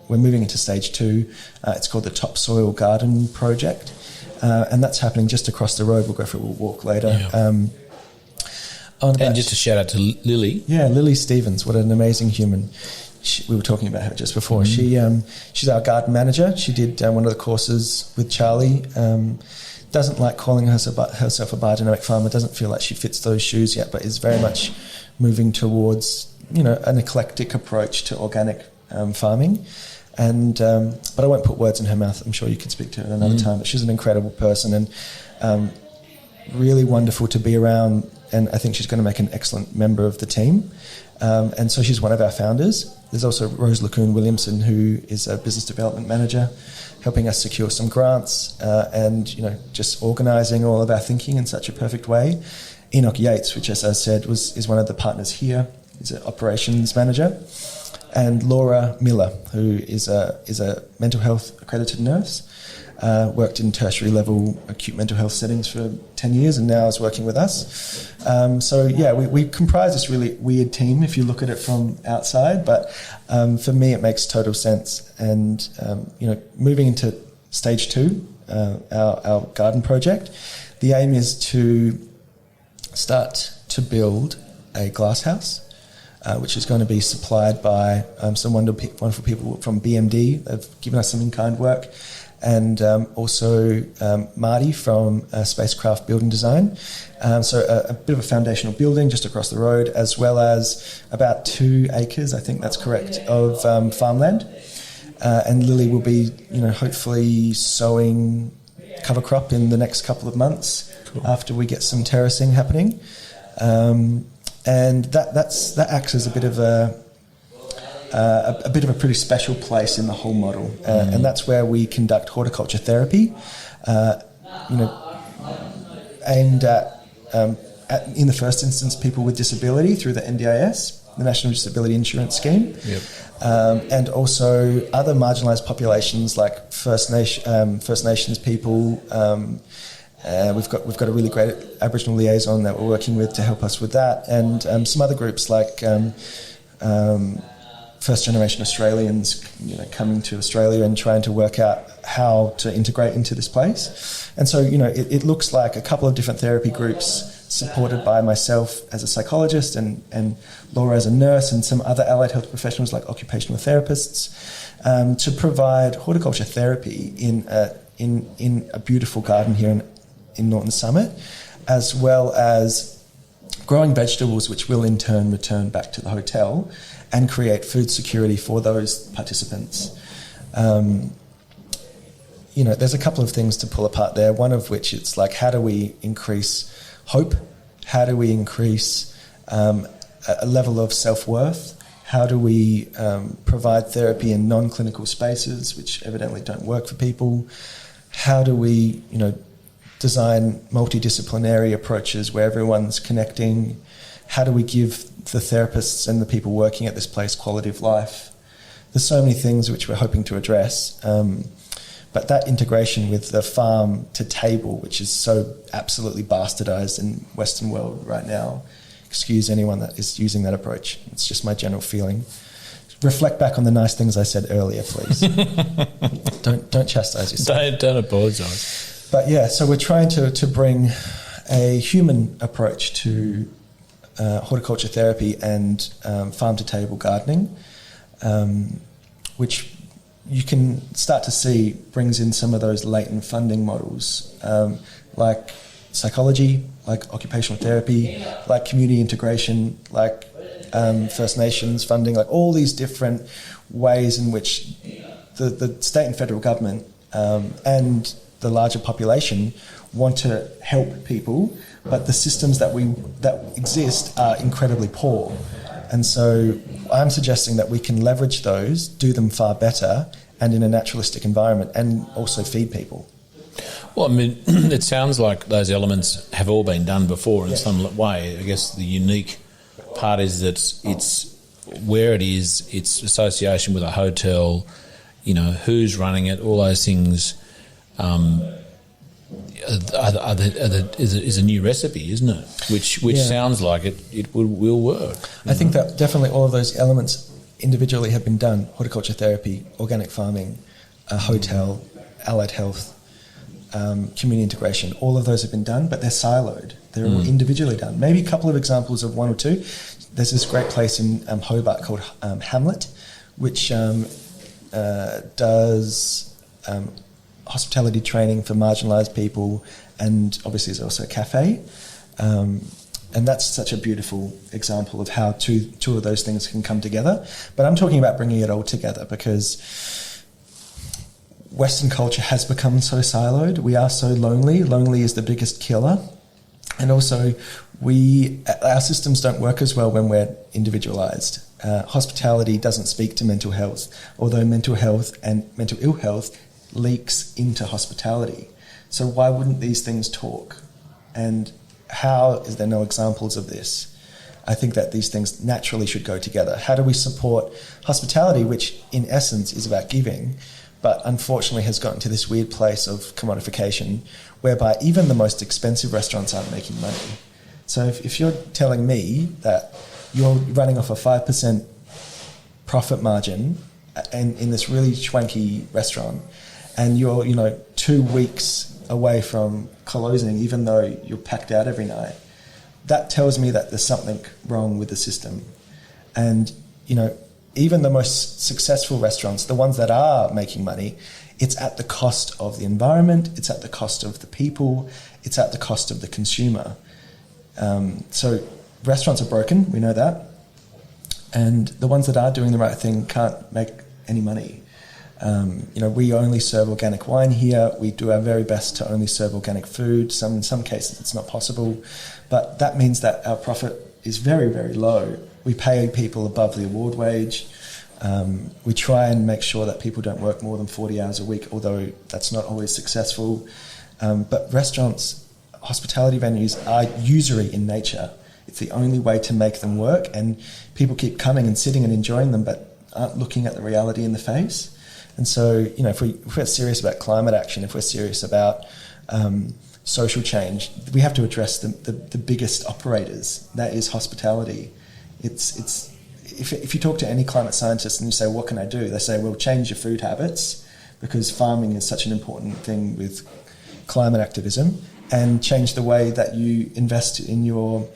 we're moving into stage 2. It's called the Topsoil Garden Project. And that's happening just across the road. We'll go for a walk later. Yeah. And just a shout out to Lily. Yeah, Lily Stevens. What an amazing human. We were talking about her just before. She's our garden manager. She did one of the courses with Charlie. Doesn't like calling herself a biodynamic farmer. Doesn't feel like she fits those shoes yet, but is very much moving towards an eclectic approach to organic farming. And but I won't put words in her mouth. I'm sure you can speak to her at another time. But she's an incredible person and really wonderful to be around. And I think she's going to make an excellent member of the team. And so she's one of our founders. There's also Rose Lacoon Williamson, who is a business development manager, helping us secure some grants and just organising all of our thinking in such a perfect way. Enoch Yates, which, as I said, is one of the partners here. He's an operations manager. And Laura Miller, who is a mental health accredited nurse, worked in tertiary level acute mental health settings for 10 years and now is working with us. We comprise this really weird team if you look at it from outside, but for me it makes total sense. And, moving into stage 2, our garden project, the aim is to start to build a glass house, which is going to be supplied by some wonderful people from BMD. They've given us some in-kind work. And also Marty from Spacecraft Building Design. So a bit of a foundational building just across the road, as well as about 2 acres, I think that's correct, of farmland. And Lily will be, hopefully sowing cover crop in the next couple of months after we get some terracing happening. And that acts as a bit of a pretty special place in the whole model, and that's where we conduct horticulture therapy, aimed at in the first instance people with disability through the NDIS, the National Disability Insurance Scheme, and also other marginalised populations like First Nations people. We've got a really great Aboriginal liaison that we're working with to help us with that, and some other groups like first generation Australians, coming to Australia and trying to work out how to integrate into this place. And so, it looks like a couple of different therapy groups supported by myself as a psychologist and Laura as a nurse and some other allied health professionals like occupational therapists, to provide horticulture therapy in a beautiful garden here in Norton Summit, as well as growing vegetables, which will in turn return back to the hotel and create food security for those participants. There's a couple of things to pull apart there, one of which it's like, how do we increase hope? How do we increase a level of self-worth? How do we provide therapy in non-clinical spaces, which evidently don't work for people? How do we, design multidisciplinary approaches where everyone's connecting? How do we give the therapists and the people working at this place quality of life? There's so many things which we're hoping to address. But that integration with the farm to table, which is so absolutely bastardized in Western world right now, excuse anyone that is using that approach. It's just my general feeling. Reflect back on the nice things I said earlier, please. Don't chastise yourself. Don't apologise. But yeah, so we're trying to bring a human approach to horticulture therapy and farm-to-table gardening, which you can start to see brings in some of those latent funding models, like psychology, like occupational therapy, like community integration, like First Nations funding, like all these different ways in which the state and federal government and the larger population want to help people, but the systems that exist are incredibly poor. And so I'm suggesting that we can leverage those, do them far better, and in a naturalistic environment, and also feed people. Well, I mean, it sounds like those elements have all been done before in some way. I guess the unique part is that it's where it is, its association with a hotel, who's running it, all those things is a new recipe, isn't it? Which sounds like it will work. I think that definitely all of those elements individually have been done: horticulture therapy, organic farming, a hotel, allied health, community integration. All of those have been done, but they're siloed. They're all individually done. Maybe a couple of examples of one or two. There's this great place in Hobart called Hamlet, which does hospitality training for marginalised people, and obviously there's also a cafe. And that's such a beautiful example of how two of those things can come together. But I'm talking about bringing it all together because Western culture has become so siloed. We are so lonely. Lonely is the biggest killer. And also, our systems don't work as well when we're individualized. Hospitality doesn't speak to mental health, although mental health and mental ill health leaks into hospitality. So why wouldn't these things talk? And how is there no examples of this? I think that these things naturally should go together. How do we support hospitality, which in essence is about giving, but unfortunately has gotten to this weird place of commodification whereby even the most expensive restaurants aren't making money. So if you're telling me that you're running off a 5% profit margin and in this really schwanky restaurant, and you're 2 weeks away from closing, even though you're packed out every night, that tells me that there's something wrong with the system. And even the most successful restaurants, the ones that are making money, it's at the cost of the environment, it's at the cost of the people, it's at the cost of the consumer. So restaurants are broken, we know that, and the ones that are doing the right thing can't make any money. We only serve organic wine here. We do our very best to only serve organic food. In some cases it's not possible, but that means that our profit is very, very low. We pay people above the award wage. We try and make sure that people don't work more than 40 hours a week, although that's not always successful. But restaurants, hospitality venues are usury in nature. It's the only way to make them work, and people keep coming and sitting and enjoying them but aren't looking at the reality in the face. And so, if we're serious about climate action, if we're serious about social change, we have to address the biggest operators. That is hospitality. If you talk to any climate scientist and you say, what can I do? They say, well, change your food habits, because farming is such an important thing with climate activism, and change the way that you invest in your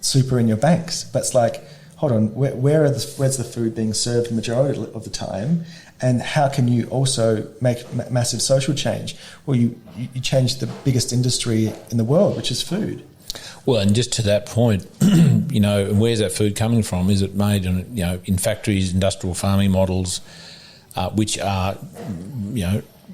super in your banks. But it's like, hold on, where's the food being served the majority of the time? And how can you also make massive social change? Well, you change the biggest industry in the world, which is food. Well, and just to that point, where's that food coming from? Is it made in factories, industrial farming models, which are,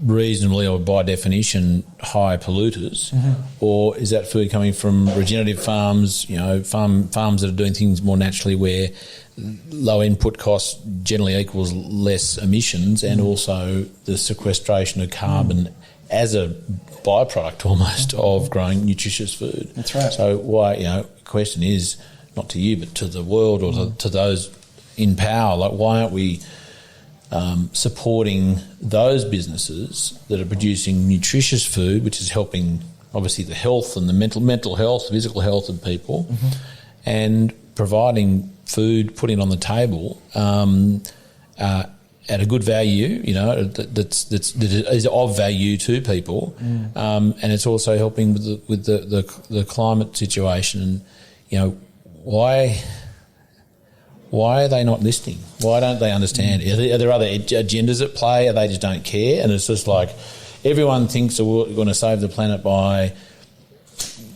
reasonably or by definition high polluters, or is that food coming from regenerative farms, farms that are doing things more naturally, where low input costs generally equals less emissions, and also the sequestration of carbon as a byproduct almost of growing nutritious food. That's right. So why, the question is not to you but to the world, or to those in power, like why aren't we supporting those businesses that are producing nutritious food, which is helping obviously the health and the mental health, physical health of people, and providing food, putting it on the table at a good value, that is of value to people, and it's also helping with the climate situation. And why are they not listening? Why don't they understand? Are there other agendas at play? Or they just don't care? And it's just like everyone thinks we're going to save the planet by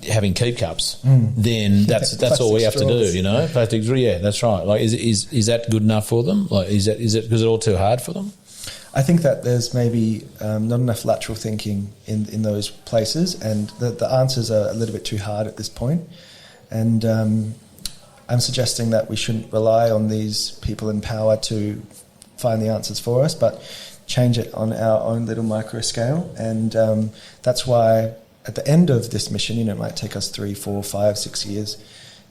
having keep cups. Then that's all we have to do, Plastic straws, yeah, that's right. Like, is that good enough for them? Like, is it because it's all too hard for them? I think that there's maybe not enough lateral thinking in those places, and the answers are a little bit too hard at this point. And I'm suggesting that we shouldn't rely on these people in power to find the answers for us, but change it on our own little micro scale. And that's why at the end of this mission, it might take us 3, 4, 5, 6 years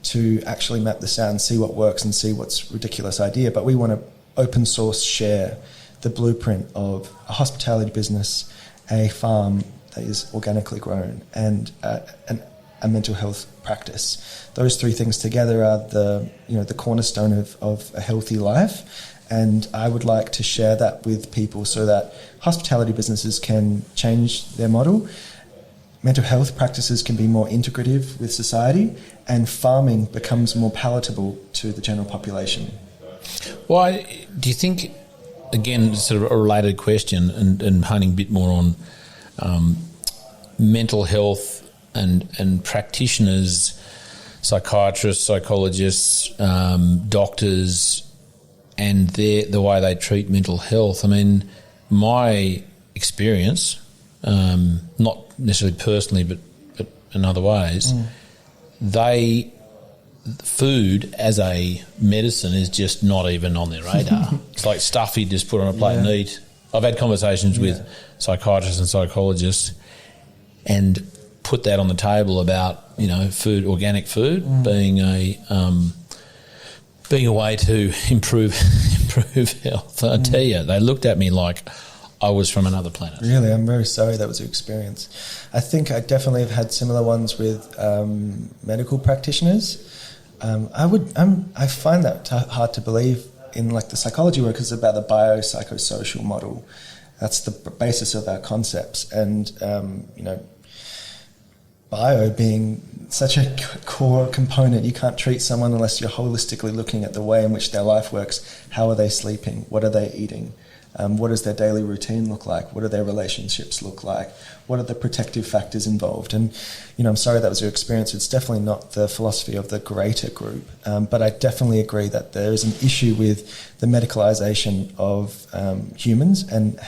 to actually map this out and see what works and see what's a ridiculous idea. But we want to open source share the blueprint of a hospitality business, a farm that is organically grown, and a mental health practice. Those 3 things together are the cornerstone of a healthy life. And I would like to share that with people so that hospitality businesses can change their model, mental health practices can be more integrative with society, and farming becomes more palatable to the general population. Why do you think, again, sort of a related question and honing a bit more on mental health and practitioners, psychiatrists, psychologists, doctors, and the way they treat mental health? I mean, my experience, not necessarily personally, but in other ways, food as a medicine is just not even on their radar. It's like stuff you just put on a plate and eat. I've had conversations with psychiatrists and psychologists and put that on the table about, food, organic food being a way to improve health. I tell you, they looked at me like I was from another planet. Really, I'm very sorry that was your experience. I think I definitely have had similar ones with medical practitioners. I find that hard to believe in like the psychology work, because it's about the biopsychosocial model. That's the basis of our concepts, and bio being such a core component. You can't treat someone unless you're holistically looking at the way in which their life works. How are they sleeping? What are they eating? What does their daily routine look like? What do their relationships look like? What are the protective factors involved? And, I'm sorry that was your experience. It's definitely not the philosophy of the greater group. But I definitely agree that there is an issue with the medicalisation of humans and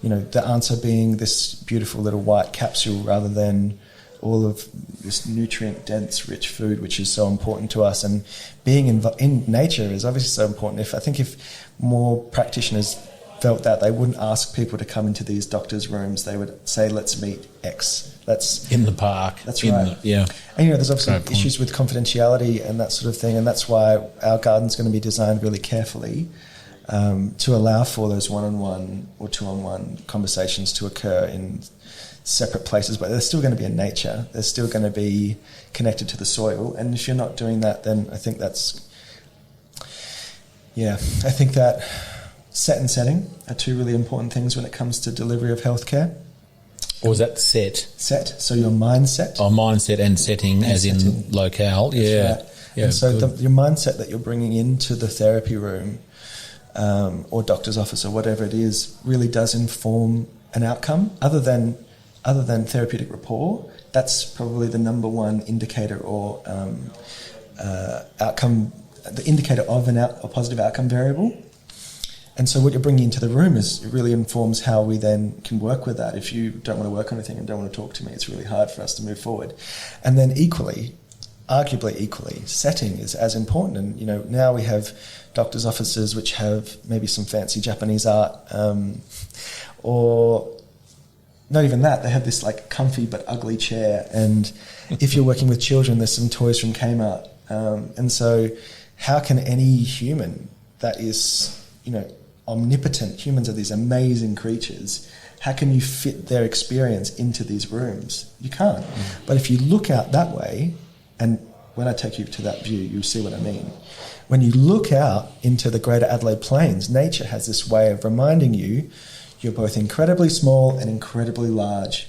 the answer being this beautiful little white capsule rather than all of this nutrient-dense, rich food, which is so important to us. And being in nature is obviously so important. If more practitioners felt that, they wouldn't ask people to come into these doctors' rooms. They would say, let's meet X. Let's in the park. That's right. And there's obviously issues with confidentiality and that sort of thing, and that's why our garden's going to be designed really carefully to allow for those one-on-one or two-on-one conversations to occur in separate places, but they're still going to be in nature. They're still going to be connected to the soil, and if you're not doing that, then I think that set and setting are two really important things when it comes to delivery of healthcare. Or is that set? Set, so your mindset. Oh, mindset and setting, and as setting. In locale, yeah. Right. Yeah, and so your mindset that you're bringing into the therapy room or doctor's office or whatever it is really does inform an outcome. Other than therapeutic rapport, that's probably the number one indicator or outcome, the indicator of a positive outcome variable. And so what you're bringing into the room it really informs how we then can work with that. If you don't want to work on anything and don't want to talk to me, it's really hard for us to move forward. And then arguably equally, setting is as important. And, now we have doctors' offices which have maybe some fancy Japanese art or not even that. They have this like comfy but ugly chair. And if you're working with children, there's some toys from Kmart. And so how can any human that is, omnipotent, humans are these amazing creatures, how can you fit their experience into these rooms? You can't. But if you look out that way, and when I take you to that view, you'll see what I mean. When you look out into the greater Adelaide Plains, nature has this way of reminding you you're both incredibly small and incredibly large.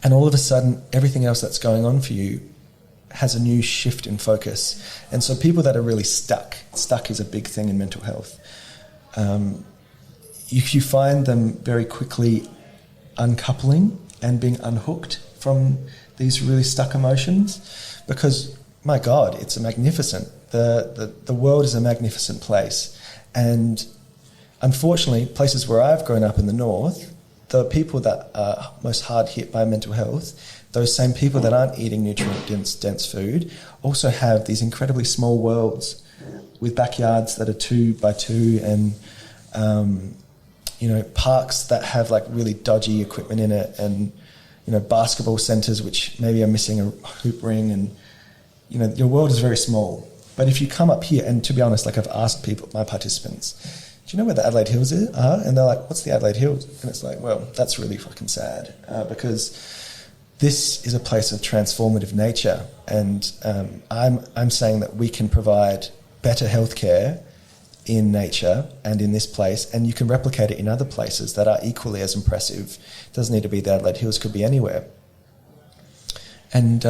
And all of a sudden, everything else that's going on for you has a new shift in focus. And so people that are really stuck is a big thing in mental health. You find them very quickly uncoupling and being unhooked from these really stuck emotions because, my God, it's magnificent. The world is a magnificent place. And unfortunately, places where I've grown up in the north, the people that are most hard hit by mental health, those same people that aren't eating nutrient-dense food also have these incredibly small worlds with backyards that are 2x2 and, parks that have like really dodgy equipment in it and, basketball centres which maybe are missing a hoop ring and, your world is very small. But if you come up here, and to be honest, like I've asked people, my participants, do you know where the Adelaide Hills are? And they're like, what's the Adelaide Hills? And it's like, well, that's really fucking sad because this is a place of transformative nature, and I'm saying that we can provide better healthcare in nature and in this place, and you can replicate it in other places that are equally as impressive. It doesn't need to be the Adelaide Hills, could be anywhere. And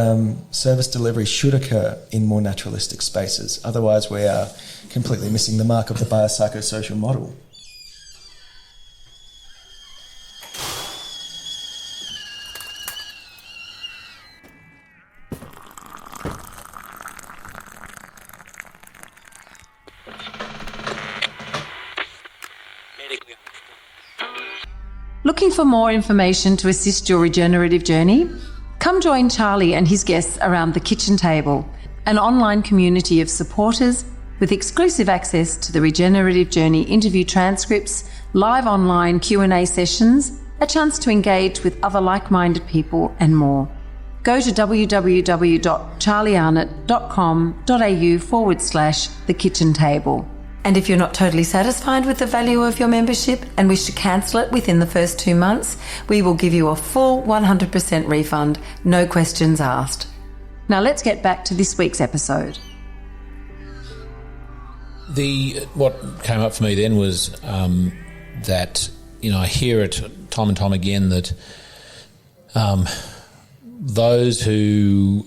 service delivery should occur in more naturalistic spaces. Otherwise, we are completely missing the mark of the biopsychosocial model. Looking for more information to assist your regenerative journey? Come join Charlie and his guests around the kitchen table, an online community of supporters with exclusive access to the Regenerative Journey interview transcripts, live online Q&A sessions, a chance to engage with other like-minded people and more. Go to www.charliearnott.com.au/the kitchen table. And if you're not totally satisfied with the value of your membership and wish to cancel it within the first 2 months, we will give you a full 100% refund, no questions asked. Now let's get back to this week's episode. What came up for me then was that, I hear it time and time again that those who,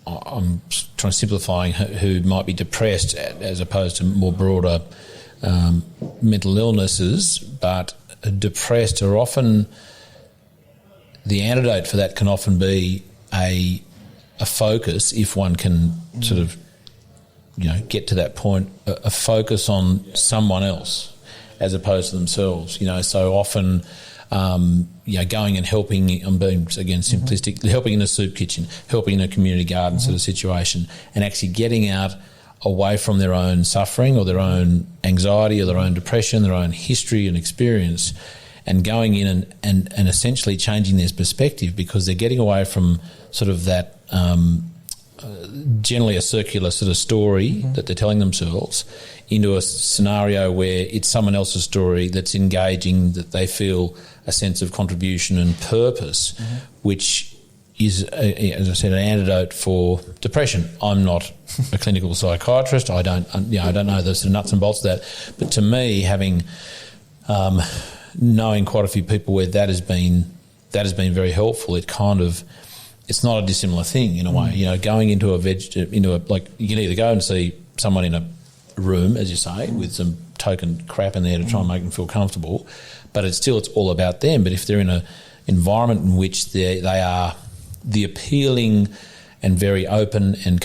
I'm trying to simplify, who might be depressed as opposed to more broader mental illnesses, but depressed are often, the antidote for that can often be a focus, if one can sort of, get to that point, a focus on someone else as opposed to themselves. So often, going and helping, I'm being, again, simplistic, helping in a soup kitchen, helping in a community garden sort of situation, and actually getting out away from their own suffering or their own anxiety or their own depression, their own history and experience, and going in and essentially changing their perspective, because they're getting away from sort of that generally a circular sort of story that they're telling themselves into a scenario where it's someone else's story that's engaging, that they feel a sense of contribution and purpose, which is, as I said, an antidote for depression. I'm not a clinical psychiatrist. I don't know the sort of nuts and bolts of that. But to me, having knowing quite a few people where that has been very helpful, it's not a dissimilar thing in a way. Going into like, you can either go and see someone in a room, as you say, with some token crap in there to try and make them feel comfortable, but it's all about them. But if they're in an environment in which they are the appealing and very open and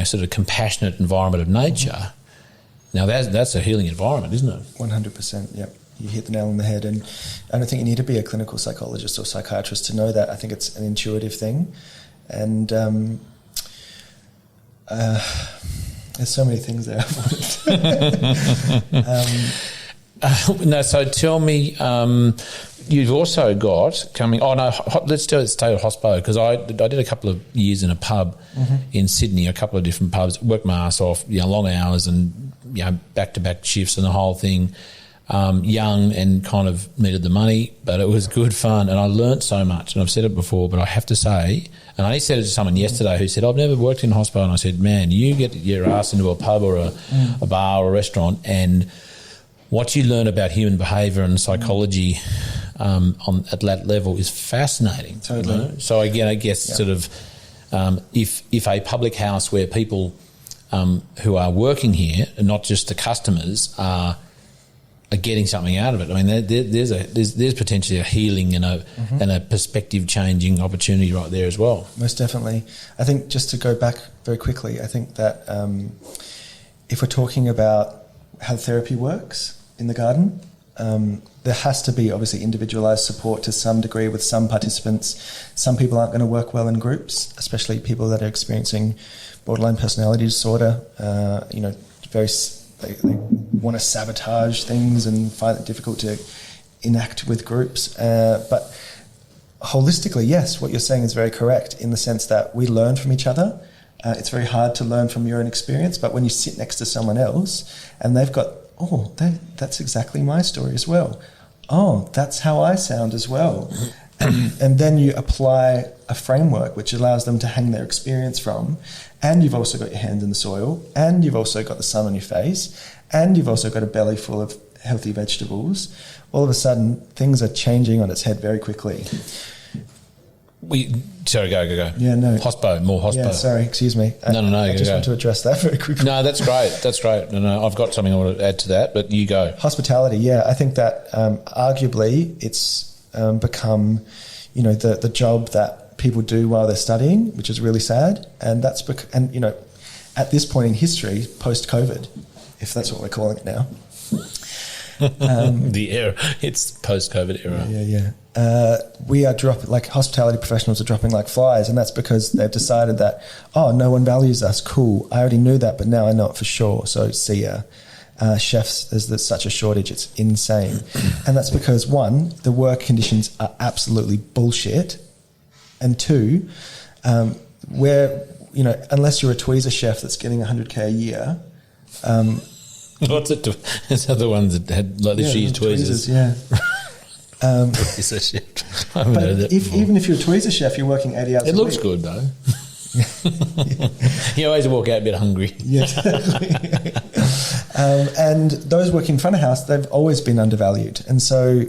sort of compassionate environment of nature, now that's a healing environment, isn't it? 100%, yep. You hit the nail on the head, and I don't think you need to be a clinical psychologist or psychiatrist to know that. I think it's an intuitive thing, and there's so many things there. So tell me, you've also got coming. Oh no, let's stay at hospo, because I did a couple of years in a pub in Sydney, a couple of different pubs. Worked my ass off, long hours and back-to-back shifts and the whole thing. Young and kind of needed the money, but it was good fun, and I learnt so much. And I've said it before, but I have to say, and I said it to someone yesterday who said, I've never worked in hospital, and I said, man, you get your ass into a pub or a bar or a restaurant, and what you learn about human behaviour and psychology at that level is fascinating. Totally. So again, I guess sort of if a public house where people who are working here, and not just the customers, are getting something out of it. I mean, there's potentially a healing and a perspective changing opportunity right there as well. Most definitely. I think, just to go back very quickly, I think that if we're talking about how therapy works in the garden, there has to be obviously individualised support to some degree with some participants. Some people aren't going to work well in groups, especially people that are experiencing borderline personality disorder. They want to sabotage things and find it difficult to enact with groups. But holistically, yes, what you're saying is very correct, in the sense that we learn from each other. It's very hard to learn from your own experience, but when you sit next to someone else and they've got, that's exactly my story as well. Oh, that's how I sound as well. And then you apply a framework which allows them to hang their experience from, and you've also got your hands in the soil, and you've also got the sun on your face, and you've also got a belly full of healthy vegetables. All of a sudden, things are changing on its head very quickly. Sorry, go. Yeah, no. More hospo. Yeah, sorry, excuse me. No. I just want to address that very quickly. No, that's great. No, I've got something I want to add to that, but you go. Hospitality, yeah. I think that arguably it's become, the job that people do while they're studying, which is really sad. And at this point in history, post-COVID, if that's what we're calling it now, The era, it's post-COVID era. We are dropping, like hospitality professionals are dropping like flies, and that's because they've decided that, no one values us. Cool, I already knew that, but now I know it for sure. So see ya. Chefs, there's such a shortage, it's insane. And that's because, one, the work conditions are absolutely bullshit, and two, unless you're a tweezer chef that's getting 100K a year. What's it? Is that the ones that had like the cheese tweezers? Tweezer chef. I haven't heard that before. Even if you're a tweezer chef, you're working 80 hours a week. It looks good though. You always walk out a bit hungry. Yeah, exactly. And those working front of house, they've always been undervalued. And so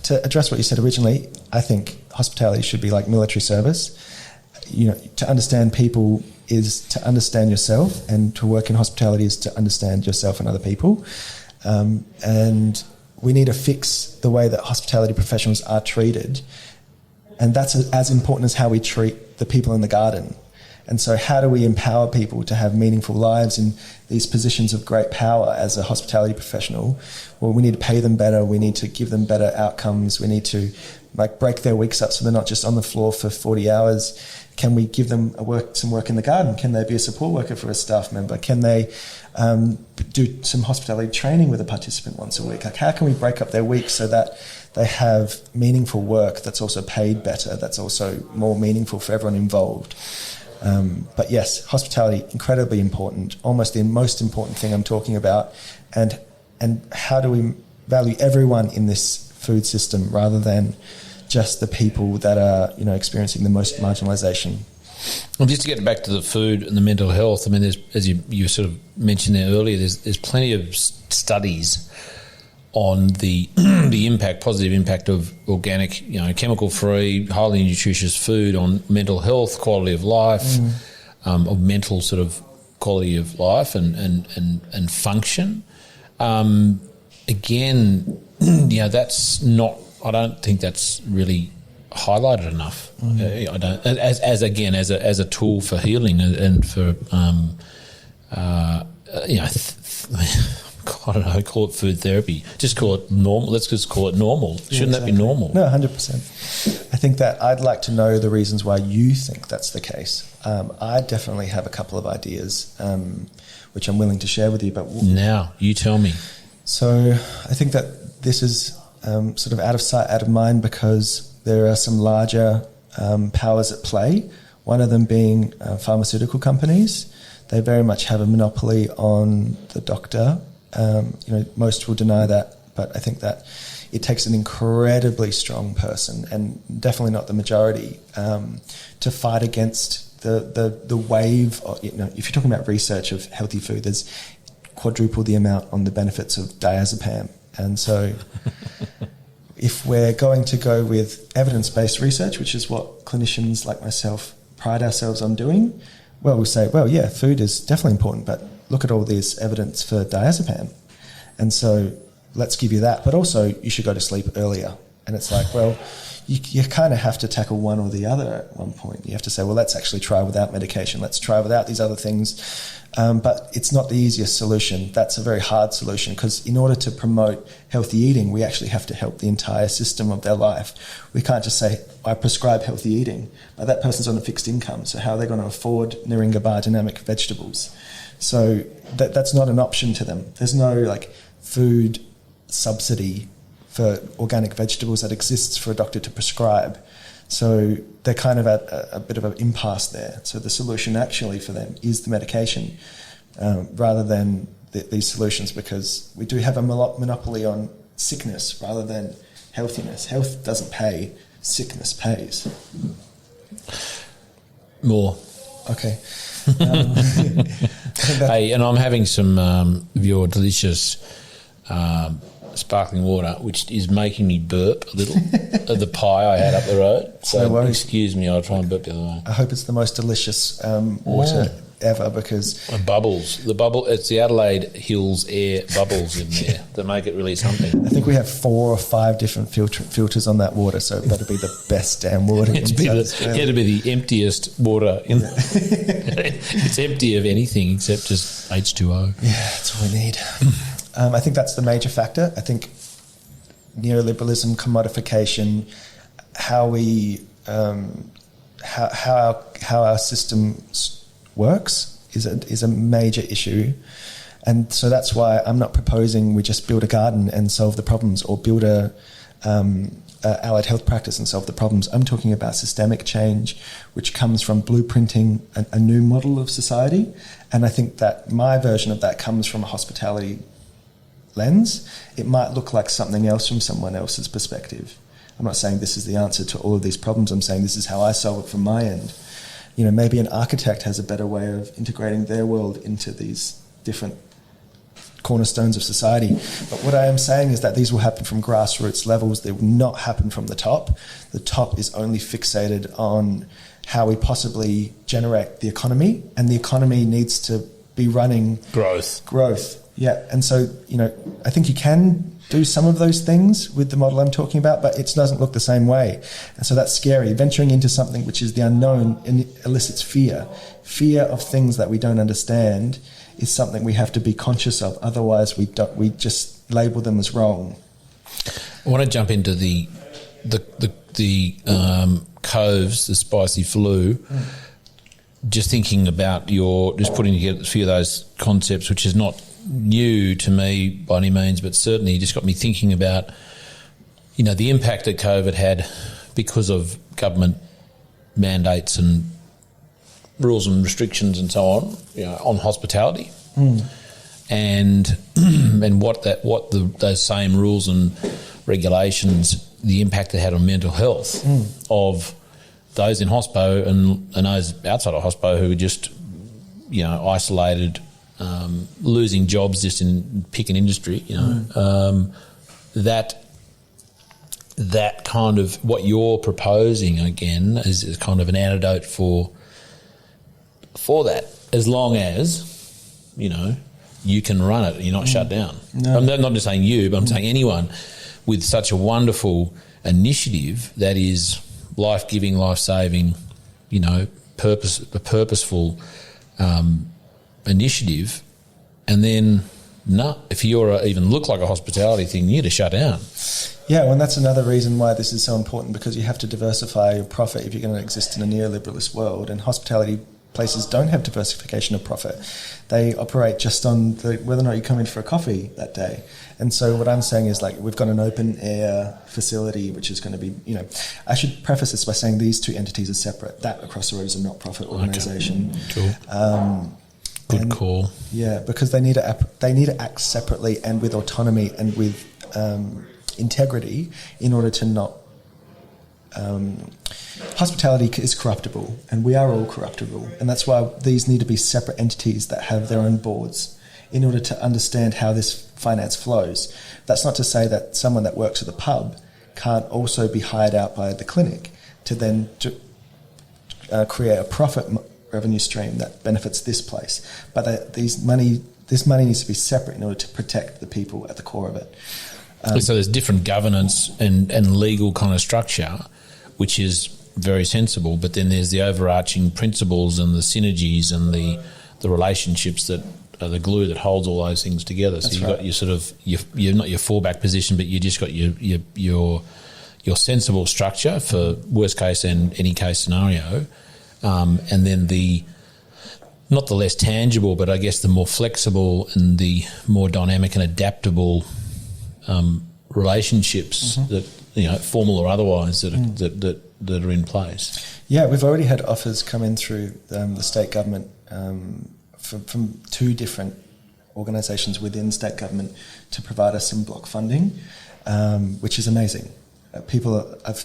to address what you said originally, I think hospitality should be like military service. To understand people is to understand yourself, and to work in hospitality is to understand yourself and other people. And we need to fix the way that hospitality professionals are treated. And that's as important as how we treat the people in the garden. And so how do we empower people to have meaningful lives in these positions of great power as a hospitality professional? Well, we need to pay them better. We need to give them better outcomes. We need to break their weeks up so they're not just on the floor for 40 hours. Can we give them some work in the garden? Can they be a support worker for a staff member? Can they do some hospitality training with a participant once a week? How can we break up their week so that they have meaningful work that's also paid better, that's also more meaningful for everyone involved? But yes, hospitality, incredibly important, almost the most important thing I'm talking about. And how do we value everyone in this food system rather than just the people that are, experiencing the most marginalisation? Well, just to get back to the food and the mental health, I mean, there's, as you sort of mentioned there earlier, there's plenty of studies on the positive impact of organic, chemical-free, highly nutritious food on mental health, quality of life, of mental sort of quality of life and function. Again, that's not. I don't think that's really highlighted enough. I don't. As a tool for healing and for I don't know, call it food therapy. Just call it normal. Let's just call it normal. Shouldn't that be normal? No, 100%. I think that I'd like to know the reasons why you think that's the case. I definitely have a couple of ideas, which I'm willing to share with you. But now, you tell me. So I think that this is sort of out of sight, out of mind, because there are some larger powers at play, one of them being pharmaceutical companies. They very much have a monopoly on the doctor. Most will deny that, but I think that it takes an incredibly strong person, and definitely not the majority, to fight against the wave of, if you're talking about research of healthy food, there's quadruple the amount on the benefits of diazepam. And so if we're going to go with evidence-based research, which is what clinicians like myself pride ourselves on doing, well, we'll say, food is definitely important, but look at all this evidence for diazepam. And so let's give you that. But also you should go to sleep earlier. And it's like, well, you kind of have to tackle one or the other at one point. You have to say, well, let's actually try without medication. Let's try without these other things. But it's not the easiest solution. That's a very hard solution, because in order to promote healthy eating, we actually have to help the entire system of their life. We can't just say, I prescribe healthy eating, but that person's on a fixed income. So how are they going to afford Neringa biodynamic vegetables? So that's not an option to them. There's no food subsidy for organic vegetables that exists for a doctor to prescribe. So they're kind of at a bit of an impasse there. So the solution actually for them is the medication, rather than these solutions, because we do have a monopoly on sickness rather than healthiness. Health doesn't pay, sickness pays. More. Okay. Hey, and I'm having some of your delicious sparkling water, which is making me burp a little of the pie I had up the road. So no worries. Excuse me, I'll try and burp the other way. I hope it's the most delicious water ever, because bubbles. It's the Adelaide Hills air bubbles in there that make it really something. I think we have 4 or 5 different filters on that water, so it better be the best damn water. It had to be the emptiest water. It's empty of anything except just H2O. Yeah, that's all we need. I think that's the major factor. I think neoliberalism, commodification, how we how our system works is a major issue. And so that's why I'm not proposing we just build a garden and solve the problems, or build a allied health practice and solve the problems. I'm talking about systemic change, which comes from blueprinting a new model of society. And I think that my version of that comes from a hospitality lens. It might look like something else from someone else's perspective. I'm not saying this is the answer to all of these problems. I'm saying this is how I solve it from my end. Maybe an architect has a better way of integrating their world into these different cornerstones of society. But what I am saying is that these will happen from grassroots levels. They will not happen from the top. The top is only fixated on how we possibly generate the economy, and the economy needs to be running growth. Yeah. And so, I think you can do some of those things with the model I'm talking about, but it doesn't look the same way. And so that's scary. Venturing into something which is the unknown elicits fear. Fear of things that we don't understand is something we have to be conscious of. Otherwise, we just label them as wrong. I want to jump into the coves, the spicy flu. Just thinking about just putting together a few of those concepts, which is not new to me by any means, but certainly just got me thinking about, the impact that COVID had because of government mandates and rules and restrictions and so on, on hospitality, and what those same rules and regulations, the impact it had on mental health of those in hospo and those outside of hospo who were just, isolated, losing jobs just in pick an industry, that kind of what you're proposing again is kind of an antidote for that, as long as you can run it, you're not shut down. No. I'm not just saying you, but I'm saying anyone with such a wonderful initiative that is life-giving, life-saving, purposeful initiative, and then if you even look like a hospitality thing, you need to shut down. Yeah, well, and that's another reason why this is so important, because you have to diversify your profit if you're going to exist in a neoliberalist world, and hospitality places don't have diversification of profit. They operate just on whether or not you come in for a coffee that day. And so what I'm saying is, we've got an open air facility which is going to be, I should preface this by saying these two entities are separate. That across the road is a not-profit organisation. Okay. Cool. Good call. Yeah, because they need to act separately and with autonomy and with integrity in order to not. Hospitality is corruptible, and we are all corruptible, and that's why these need to be separate entities that have their own boards in order to understand how this finance flows. That's not to say that someone that works at the pub can't also be hired out by the clinic to then create a profit revenue stream that benefits this place. But this money needs to be separate in order to protect the people at the core of it. So there's different governance and legal kind of structure, which is very sensible, but then there's the overarching principles and the synergies and the relationships that are the glue that holds all those things together. So got your sort of you're not your fallback position, but you just got your sensible structure for worst case and any case scenario, and then not the less tangible, but I guess the more flexible and the more dynamic and adaptable relationships that formal or otherwise that are in place. Yeah, we've already had offers come in through the state government from two different organisations within state government to provide us some block funding, which is amazing. I've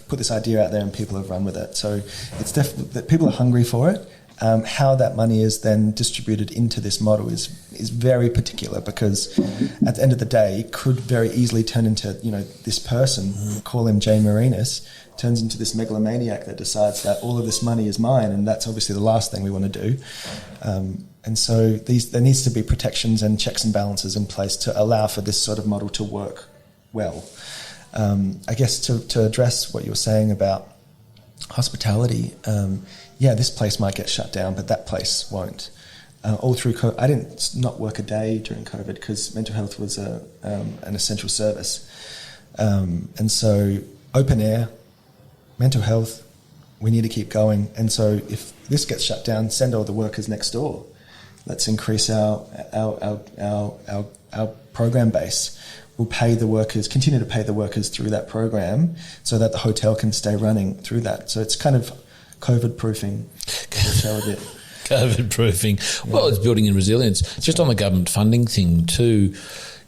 put this idea out there and people have run with it. So it's definitely that people are hungry for it. How that money is then distributed into this model is very particular, because at the end of the day, it could very easily turn into, this person, call him Jay Marinis, turns into this megalomaniac that decides that all of this money is mine, and that's obviously the last thing we want to do. And so there needs to be protections and checks and balances in place to allow for this sort of model to work well. I guess to address what you were saying about hospitality, this place might get shut down, but that place won't. all through COVID. I didn't not work a day during COVID because mental health was an essential service. And so open air, mental health, we need to keep going. And so if this gets shut down, send all the workers next door. Let's increase our program base. We'll pay the workers, continue to pay the workers through that program so that the hotel can stay running through that. So it's kind of COVID-proofing the hotel a bit. COVID-proofing. Well, it's building in resilience. Just on the government funding thing too,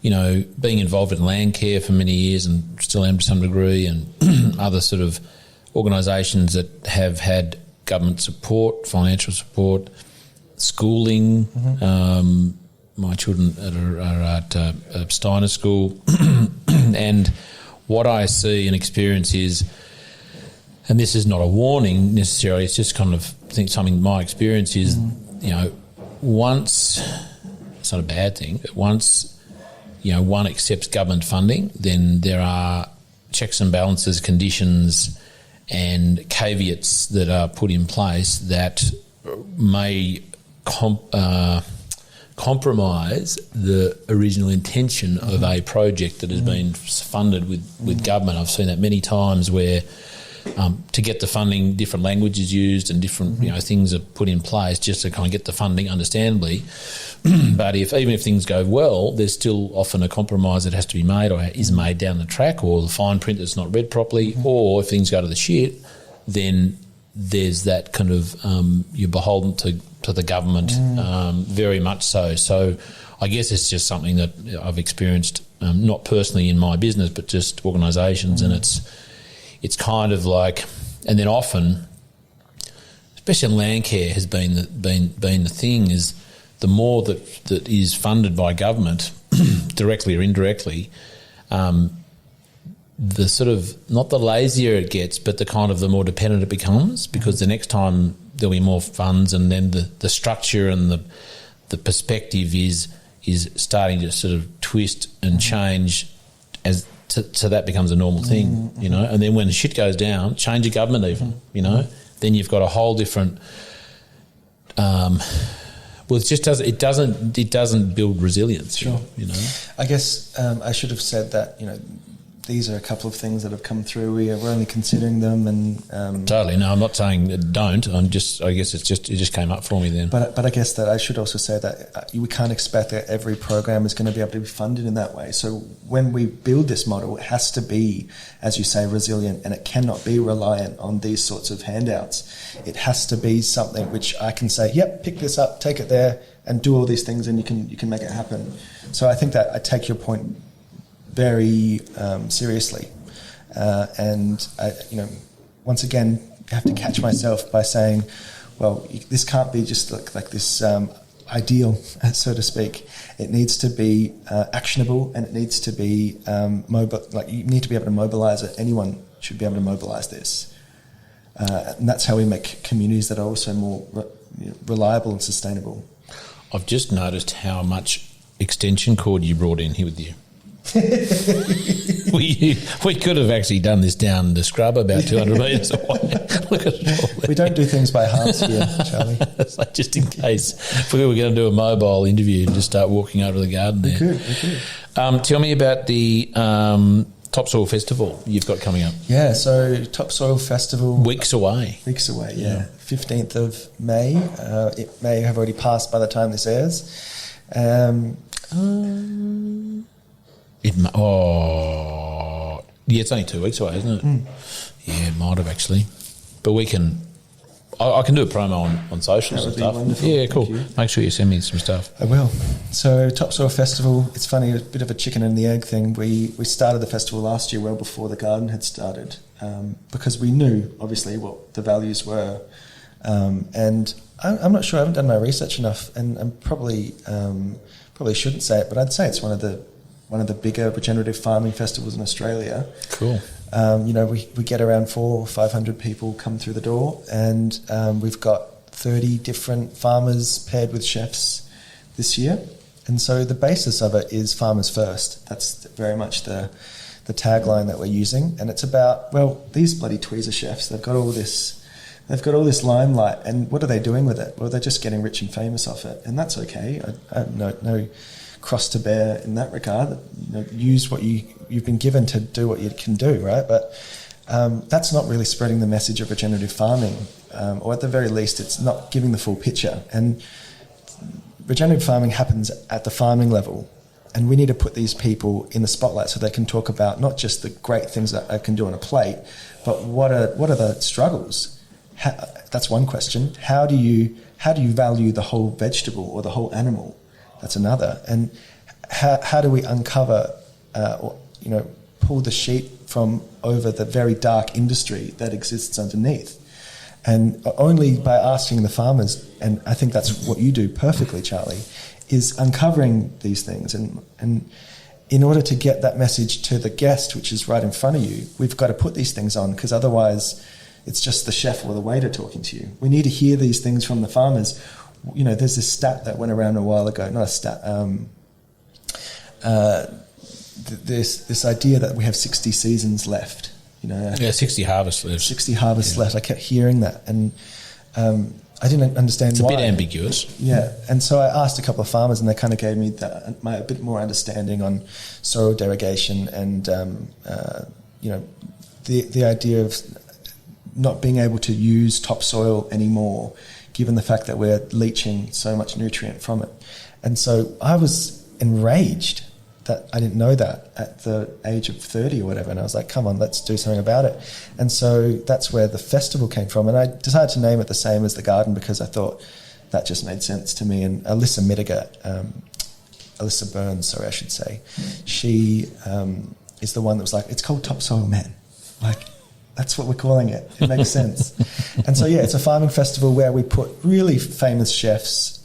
you know, being involved in land care for many years and still am to some degree, and other sort of organisations that have had government support, financial support, schooling. My children are at Steiner School, and what I see and experience is, and this is not a warning necessarily, it's just kind of something my experience is, you know, once, it's not a bad thing, but once, you know, one accepts government funding, then there are checks and balances, conditions and caveats that are put in place that may compromise the original intention of a project that has been funded with government. I've seen that many times where to get the funding, different languages used and different you know things are put in place just to kind of get the funding, understandably. But even if things go well, there's still often a compromise that has to be made or is made down the track, or the fine print that's not read properly, or if things go to the shit, then there's that kind of you're beholden to the government, very much so. So I guess it's just something that I've experienced, not personally in my business, but just organisations, and it's kind of like, and then often, especially land care has been the thing, is the more that is funded by government, directly or indirectly, the sort of, not the lazier it gets, but the kind of the more dependent it becomes, because the next time there'll be more funds, and then the structure and the perspective is starting to sort of twist and change as so that becomes a normal thing, you know. And then when shit goes down, change your government even, you know, then you've got a whole different. Well, it doesn't build resilience. Sure. You know. I guess I should have said that, you know, these are a couple of things that have come through. We're only considering them, and totally. No, I'm not saying don't. I guess it just came up for me then. But I guess that I should also say that we can't expect that every program is going to be able to be funded in that way. So when we build this model, it has to be, as you say, resilient, and it cannot be reliant on these sorts of handouts. It has to be something which I can say, yep, pick this up, take it there, and do all these things, and you can make it happen. So I think that I take your point very seriously, and I, you know, once again, have to catch myself by saying, well, this can't be just like this ideal, so to speak. It needs to be actionable, and it needs to be mobile. Like, you need to be able to mobilise it. Anyone should be able to mobilise this, and that's how we make communities that are also more reliable and sustainable. I've just noticed how much extension cord you brought in here with you. we could have actually done this down the scrub about 200 metres away. Look at it all there. We don't do things by halves here, Charlie. It's like, just in case if we were going to do a mobile interview and just start walking over to the garden there. We could. Tell me about the Topsoil Festival you've got coming up. Yeah, so Topsoil Festival. Weeks away, yeah. 15th of May. It may have already passed by the time this airs. It's only 2 weeks away, isn't it? Yeah, it might have actually. But we can... I can do a promo on socials and stuff. Wonderful. Yeah, cool. Make sure you send me some stuff. I will. So Topsoil Festival, it's funny, a bit of a chicken and the egg thing. We started the festival last year well before the garden had started, because we knew, obviously, what the values were. And I'm not sure, I haven't done my research enough, and I'm probably shouldn't say it, but I'd say it's one of the bigger regenerative farming festivals in Australia. Cool. You know, we get around 400 or 500 people come through the door, and we've got 30 different farmers paired with chefs this year. And so the basis of it is farmers first. That's very much the tagline that we're using. And it's about, well, these bloody tweezer chefs, they've got all this They've got all this limelight, and what are they doing with it? Well, they're just getting rich and famous off it, and that's okay. I have no cross to bear in that regard. Use what you've been given to do what you can do, right? But that's not really spreading the message of regenerative farming, or at the very least, it's not giving the full picture. And regenerative farming happens at the farming level, and we need to put these people in the spotlight so they can talk about not just the great things that I can do on a plate, but what are the struggles. That's one question. How do you value the whole vegetable or the whole animal? That's another. And how do we uncover pull the sheet from over the very dark industry that exists underneath? And only by asking the farmers, and I think that's what you do perfectly, Charlie, is uncovering these things. And in order to get that message to the guest, which is right in front of you, we've got to put these things on, because otherwise it's just the chef or the waiter talking to you. We need to hear these things from the farmers. There's this stat that went around a while ago, not a stat, this idea that we have 60 seasons left. 60 harvests left. 60 harvests left. I kept hearing that, and I didn't understand why. It's a bit ambiguous. Yeah, and so I asked a couple of farmers, and they kind of gave me a bit more understanding on soil derogation and the idea of not being able to use topsoil anymore, given the fact that we're leaching so much nutrient from it. And so I was enraged that I didn't know that at the age of 30 or whatever. And I was like, come on, let's do something about it. And so that's where the festival came from. And I decided to name it the same as the garden because I thought that just made sense to me. And Alyssa Burns, I should say, she is the one that was like, it's called Topsoil Man. Like, that's what we're calling it. It makes sense. And so, it's a farming festival where we put really famous chefs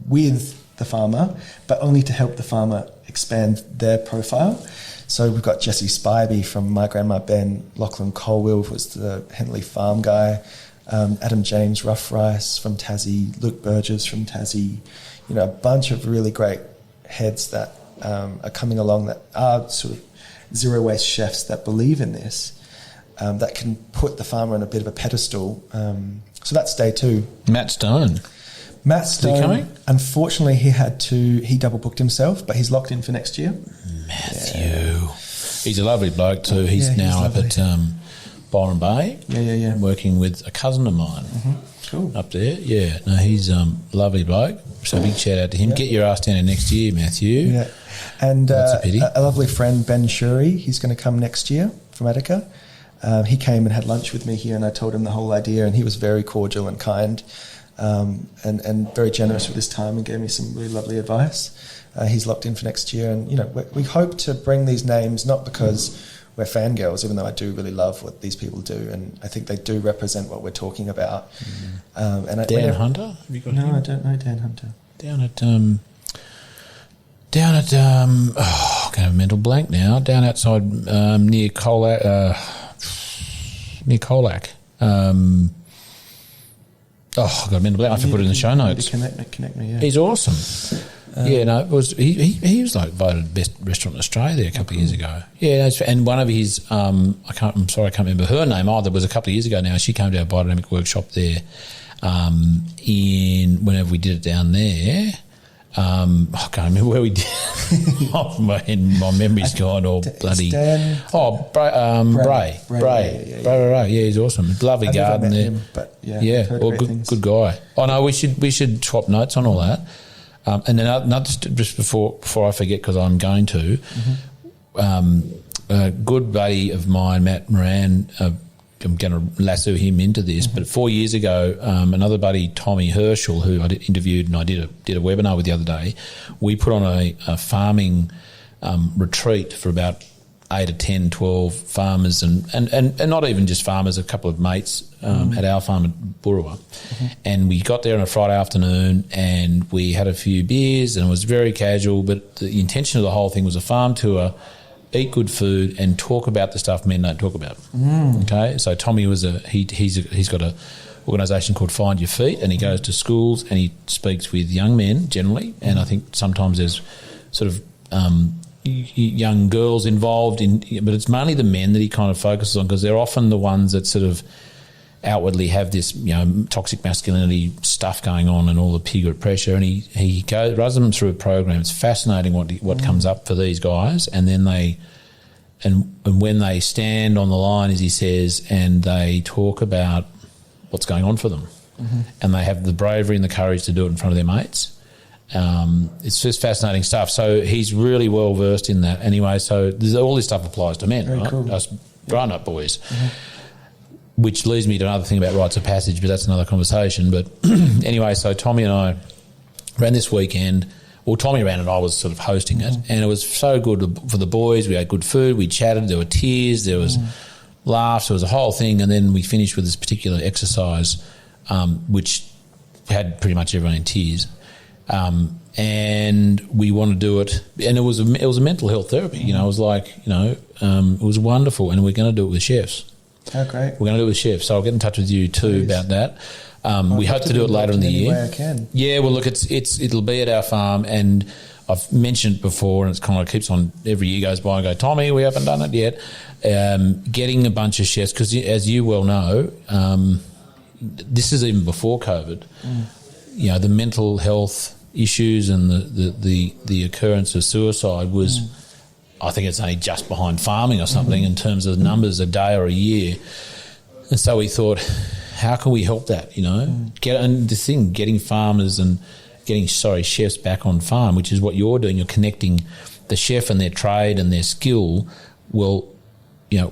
with the farmer, but only to help the farmer expand their profile. So we've got Jesse Spivey from My Grandma Ben, Lachlan Colwell was the Henley Farm guy, Adam James Rough Rice from Tassie, Luke Burgess from Tassie, a bunch of really great heads that are coming along that are sort of zero waste chefs that believe in this. That can put the farmer on a bit of a pedestal. So that's day 2. Matt Stone, is he coming? Unfortunately, he double booked himself, but he's locked in for next year. Matthew. Yeah. He's a lovely bloke too. He's now up at Byron Bay. Yeah. Working with a cousin of mine. Mm-hmm. Cool. Up there. Yeah. No, he's a lovely bloke. So big shout out to him. Get your ass down there next year, Matthew. Yeah. And that's a pity. A lovely friend, Ben Shuri, he's going to come next year from Attica. He came and had lunch with me here, and I told him the whole idea, and he was very cordial and kind, and very generous with his time, and gave me some really lovely advice. He's locked in for next year, and we hope to bring these names not because we're fangirls, even though I do really love what these people do, and I think they do represent what we're talking about. And Dan Hunter? Have you got him? I don't know Dan Hunter. Down at I'm going to have a mental blank now. Down outside near Colac. Near Colac. I've got a mental blank. I have to put it in the show notes. Connect me, yeah. He's awesome. It was he was like voted best restaurant in Australia there a couple of years ago. Yeah, and one of his I'm sorry, I can't remember her name either. It was a couple of years ago now. She came to our biodynamic workshop there. Whenever we did it down there. I can't remember where we did. My memory's gone all bloody. Dan, Bray. Yeah, he's awesome. Lovely garden there. Him, but good guy. Oh no, we should swap notes on all that. And then another, just before I forget, because I'm going to. A good buddy of mine, Matt Moran. I'm going to lasso him into this, but 4 years ago, another buddy, Tommy Herschel, who I interviewed and I did a webinar with the other day, we put on a farming retreat for about 8 or 10, 12 farmers and not even just farmers, a couple of mates at our farm at Burrawa. And we got there on a Friday afternoon and we had a few beers and it was very casual, but the intention of the whole thing was a farm tour, eat good food and talk about the stuff men don't talk about. Okay, so Tommy was he's got a organisation called Find Your Feet, and he goes to schools and he speaks with young men generally, and I think sometimes there's sort of young girls involved in, but it's mainly the men that he kind of focuses on because they're often the ones that sort of outwardly have this, toxic masculinity stuff going on and all the piglet pressure, and he runs them through a program. It's fascinating what comes up for these guys, and then and when they stand on the line, as he says, and they talk about what's going on for them, and they have the bravery and the courage to do it in front of their mates. It's just fascinating stuff. So he's really well versed in that. Anyway, so all this stuff applies to men, right? Cool. Us grown-up boys. Which leads me to another thing about rites of passage, but that's another conversation. But anyway, so Tommy and I ran this weekend. Well, Tommy ran it, I was sort of hosting it, and it was so good for the boys. We had good food, we chatted, there were tears, there was laughs, there was a whole thing, and then we finished with this particular exercise, which had pretty much everyone in tears. And we want to do it, and it was a mental health therapy. It was like, it was wonderful, and we're going to do it with chefs. Oh, great. We're going to do it with chefs, so I'll get in touch with you too about that. We hope to do it later in the year. Any way I can. Yeah, well, look, it'll be at our farm, and I've mentioned before, and it's kind of keeps on every year goes by. I go, Tommy, we haven't done it yet. Getting a bunch of chefs, because as you well know, this is even before COVID. The mental health issues and the occurrence of suicide was. I think it's only just behind farming or something in terms of numbers a day or a year. And so we thought, how can we help that, getting farmers and getting, chefs back on farm, which is what you're doing. You're connecting the chef and their trade and their skill. Well,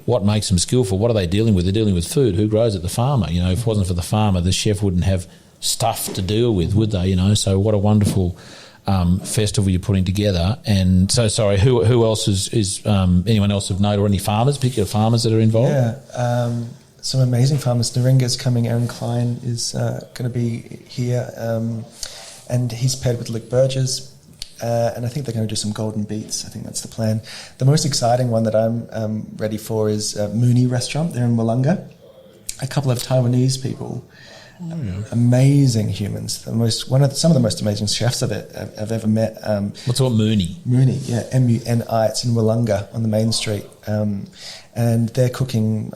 what makes them skillful? What are they dealing with? They're dealing with food. Who grows it? The farmer. If it wasn't for the farmer, the chef wouldn't have stuff to deal with, would they? So what a wonderful festival you're putting together. And so, sorry, who else is anyone else of note, or any particular farmers that are involved? Yeah, some amazing farmers. Naringa's coming. Aaron Klein is going to be here, and he's paired with Luke Burgess, and I think they're going to do some golden beets. I think that's the plan. The most exciting one that I'm ready for is Mooney Restaurant. They're in Wollonga. A couple of Taiwanese people. Amazing humans. Some of the most amazing chefs I've ever met. What's called Mooney? Mooney, yeah, M-U-N-I. It's in Wollonga on the main street, and they're cooking,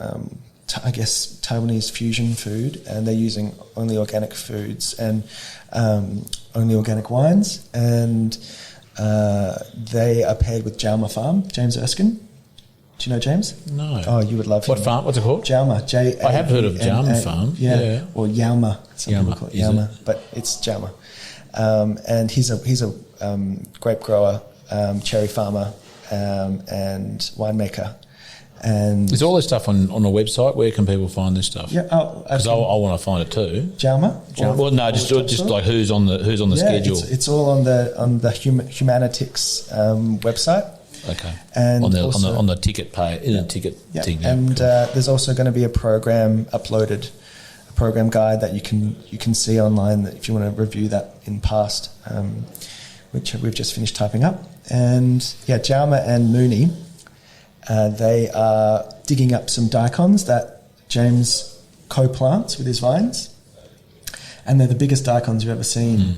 Taiwanese fusion food, and they're using only organic foods and only organic wines, and they are paired with Jauma Farm, James Erskine. Do you know James? No. Oh, you would love him. What farm? What's it called? Jauma. I have heard of Jauma Farm. Yeah. Or Yauma. Some people call it Yauma, but it's Jauma. And he's a grape grower, cherry farmer, and winemaker. And is all this stuff on a website? Where can people find this stuff? Yeah, because I want to find it too. Jauma. Well, no, just like who's on the schedule. It's all on the Humanitics website. Okay. And on the ticket ticket thing. And there's also going to be a program uploaded, a program guide that you can see online that if you want to review that in past, which we've just finished typing up. And Jauma and Mooney, they are digging up some daikons that James co-plants with his vines, and they're the biggest daikons you've ever seen.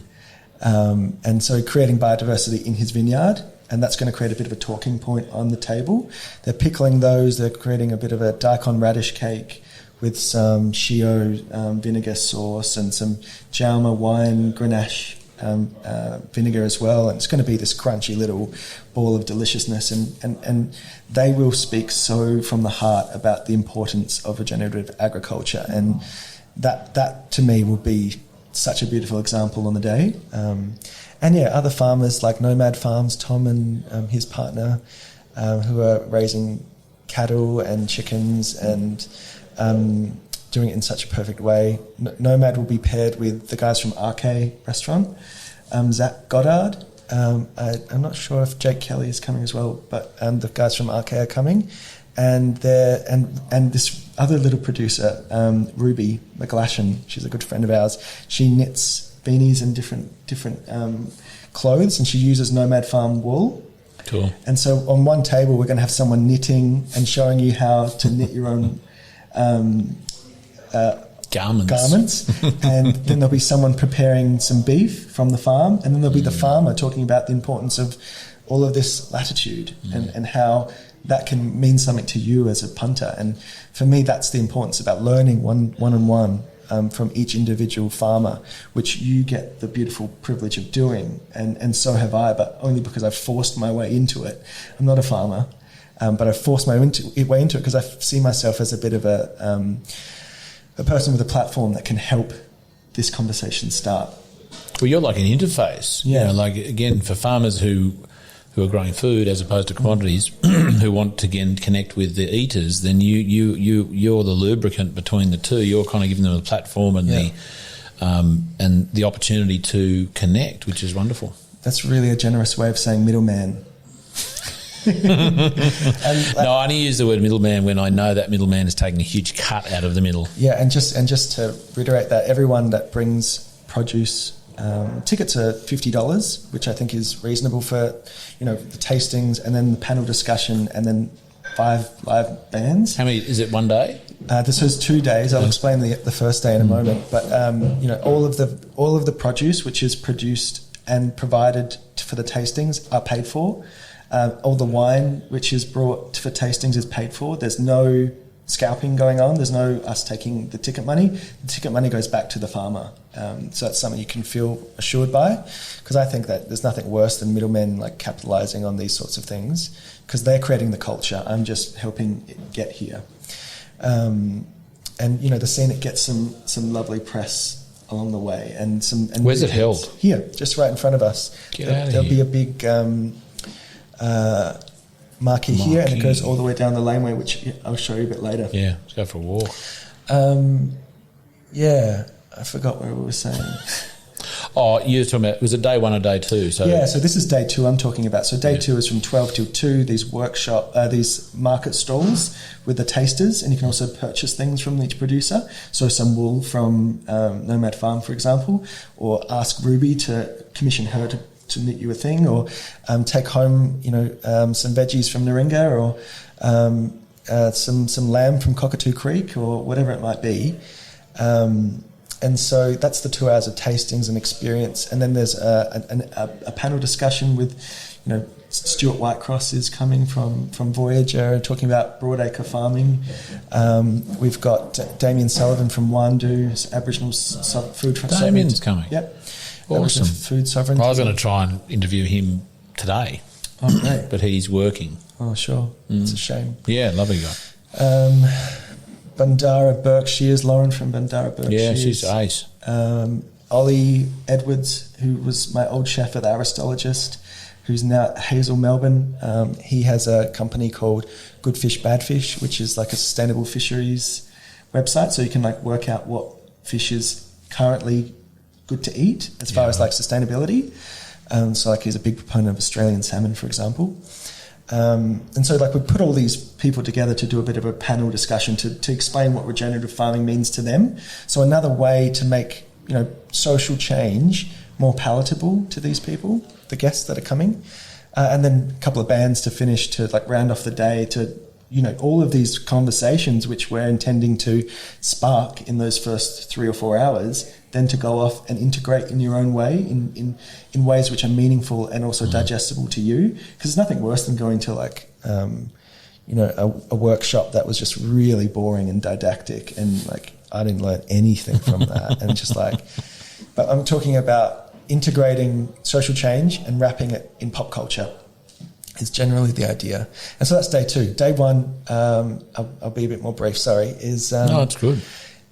And so creating biodiversity in his vineyard. And that's going to create a bit of a talking point on the table. They're pickling those. They're creating a bit of a daikon radish cake with some shio vinegar sauce and some Jauma wine Grenache vinegar as well. And it's going to be this crunchy little ball of deliciousness. And they will speak so from the heart about the importance of regenerative agriculture. And that to me will be such a beautiful example on the day. And other farmers like Nomad Farms, Tom and his partner, who are raising cattle and chickens and doing it in such a perfect way. Nomad will be paired with the guys from RK Restaurant, Zach Goddard. I'm not sure if Jake Kelly is coming as well, but the guys from RK are coming, and this other little producer, Ruby McGlashan. She's a good friend of ours. She knits beanies and different clothes, and she uses Nomad Farm wool. Cool. And so on one table we're going to have someone knitting and showing you how to knit your own garments. And then there'll be someone preparing some beef from the farm, and then there'll be the farmer talking about the importance of all of this latitude and how that can mean something to you as a punter. And for me, that's the importance about learning one-on-one from each individual farmer, which you get the beautiful privilege of doing. And so have I, but only because I've forced my way into it. I'm not a farmer, but I've forced my way into it because I see myself as a bit of a person with a platform that can help this conversation start. Well, you're like an interface. Yeah. You know, like, again, for farmers who are growing food as opposed to commodities, who want to, again, connect with the eaters, then you're the lubricant between the two. You're kind of giving them a platform and the opportunity to connect, which is wonderful. That's really a generous way of saying middleman. No, I only use the word middleman when I know that middleman is taking a huge cut out of the middle. Yeah, and just to reiterate that, everyone that brings produce, tickets are $50, which I think is reasonable for, the tastings and then the panel discussion and then 5 live bands. How many is it? One day? This is 2 days. I'll explain the first day in a moment. But all of the produce which is produced and provided for the tastings are paid for. All the wine which is brought for tastings is paid for. There's no scalping going on. There's no us taking the ticket money. The ticket money goes back to the farmer. So that's something you can feel assured by, because I think that there's nothing worse than middlemen like capitalising on these sorts of things, because they're creating the culture. I'm just helping it get here. And the Scenic gets some lovely press along the way, and where's it held? Here, just right in front of us. There'll be a big marquee here, and it goes all the way down the laneway, which I'll show you a bit later. Yeah, let's go for a walk. I forgot what we were saying. Oh, you were talking about, was it day 1 or day 2? So this is day 2 I'm talking about. So day 2 is from 12 till 2, these market stalls with the tasters, and you can also purchase things from each producer. So some wool from Nomad Farm, for example, or ask Ruby to commission her to knit you a thing, or take home, some veggies from Naringa, or some lamb from Cockatoo Creek, or whatever it might be. And so that's the 2 hours of tastings and experience. And then there's a panel discussion with, Stuart Whitecross is coming from Voyager, talking about broadacre farming. We've got Damien Sullivan from Wandu, Aboriginal food sovereignty. Damien's coming. Yep. Awesome. Food sovereignty. I was going to try and interview him today. Oh, great. But he's working. Oh, sure. It's a shame. Yeah, lovely guy. Bandara Berkshires, Lauren from Bandara Berkshires. Yeah, she's ace. Ollie Edwards, who was my old chef at the Aristologist, who's now at Hazel, Melbourne. He has a company called Good Fish, Bad Fish, which is like a sustainable fisheries website. So you can work out what fish is currently good to eat as far as sustainability. So he's a big proponent of Australian salmon, for example. And so we put all these people together to do a bit of a panel discussion to explain what regenerative farming means to them. So another way to make social change more palatable to these people, the guests that are coming, and then a couple of bands to finish to round off the day to all of these conversations which we're intending to spark in those first 3 or 4 hours, then to go off and integrate in your own way, in ways which are meaningful and also digestible to you. Because there's nothing worse than going to a workshop that was just really boring and didactic, and I didn't learn anything from that. And just but I'm talking about integrating social change and wrapping it in pop culture is generally the idea. And so that's day 2. Day 1, I'll be a bit more brief, sorry, is... no, it's good.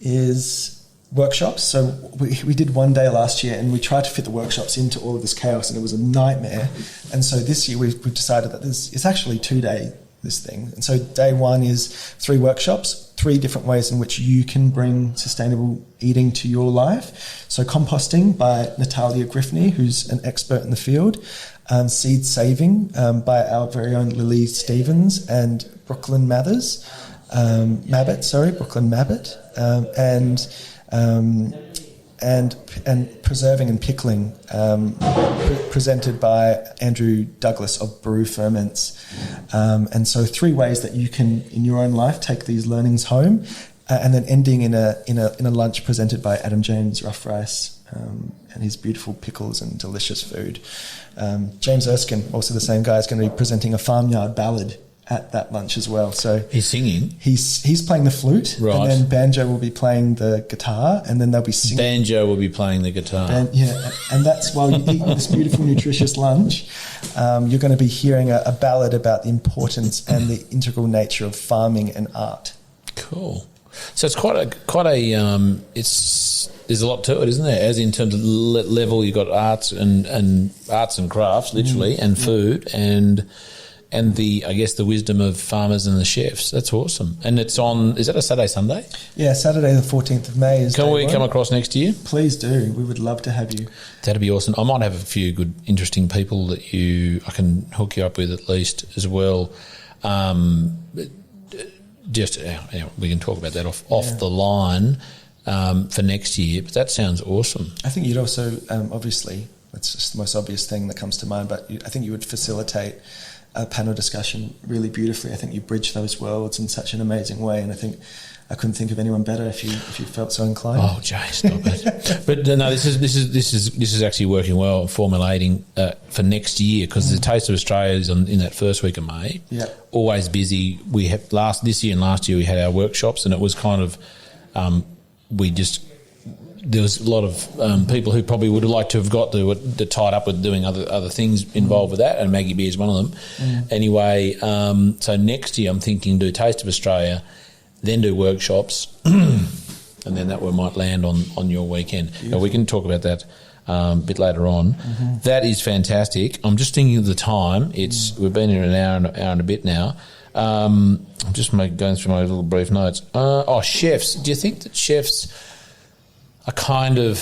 Is workshops. So we did one day last year, and we tried to fit the workshops into all of this chaos, and it was a nightmare. And so this year we've decided that it's actually 2 day, this thing. And so day 1 is 3 workshops, 3 different ways in which you can bring sustainable eating to your life. So composting by Natalia Griffney, who's an expert in the field. Seed saving by our very own Lily Stevens and Brooklyn Mabbott, and preserving and pickling, presented by Andrew Douglas of Brew Ferments. And so 3 ways that you can, in your own life, take these learnings home, and then ending in a lunch presented by Adam James, Rough Rice, and his beautiful pickles and delicious food. James Erskine, also the same guy, is going to be presenting a farmyard ballad at that lunch as well. So he's singing. He's playing the flute, right. And then banjo will be playing the guitar, and then they'll be singing. Banjo will be playing the guitar. And that's while you're eating this beautiful, nutritious lunch. You're going to be hearing a ballad about the importance and the integral nature of farming and art. Cool. So it's quite a there's a lot to it, isn't there? As in terms of level, you've got arts and arts and crafts, literally, and food and the, I guess, the wisdom of farmers and the chefs. That's awesome. And it's on, is that a Saturday, Sunday? Yeah, Saturday the 14th of May is Can we come across next year? Please do. We would love to have you. That'd be awesome. I might have a few good, interesting people that I can hook you up with at least as well. We can talk about that off the line for next year, but that sounds awesome. I think you'd also, obviously, that's just the most obvious thing that comes to mind, but I think you would facilitate a panel discussion really beautifully. I think you bridge those worlds in such an amazing way, and I think I couldn't think of anyone better if you felt so inclined. Oh, Jay, stop it! But no, this is actually working well, formulating for next year, because the Taste of Australia is in that first week of May. Yeah, always busy. We have this year and last year we had our workshops, and it was kind of there was a lot of people who probably would have liked to have got the tied up with doing other things involved with that, and Maggie Beer is one of them. Anyway, so next year I'm thinking do Taste of Australia, then do workshops, and then that one might land on your weekend. Now, we can talk about that a bit later on. That is fantastic. I'm just thinking of the time. We've been here an hour and a bit now. I'm just going through my little brief notes. Chefs. Do you think that chefs are kind of,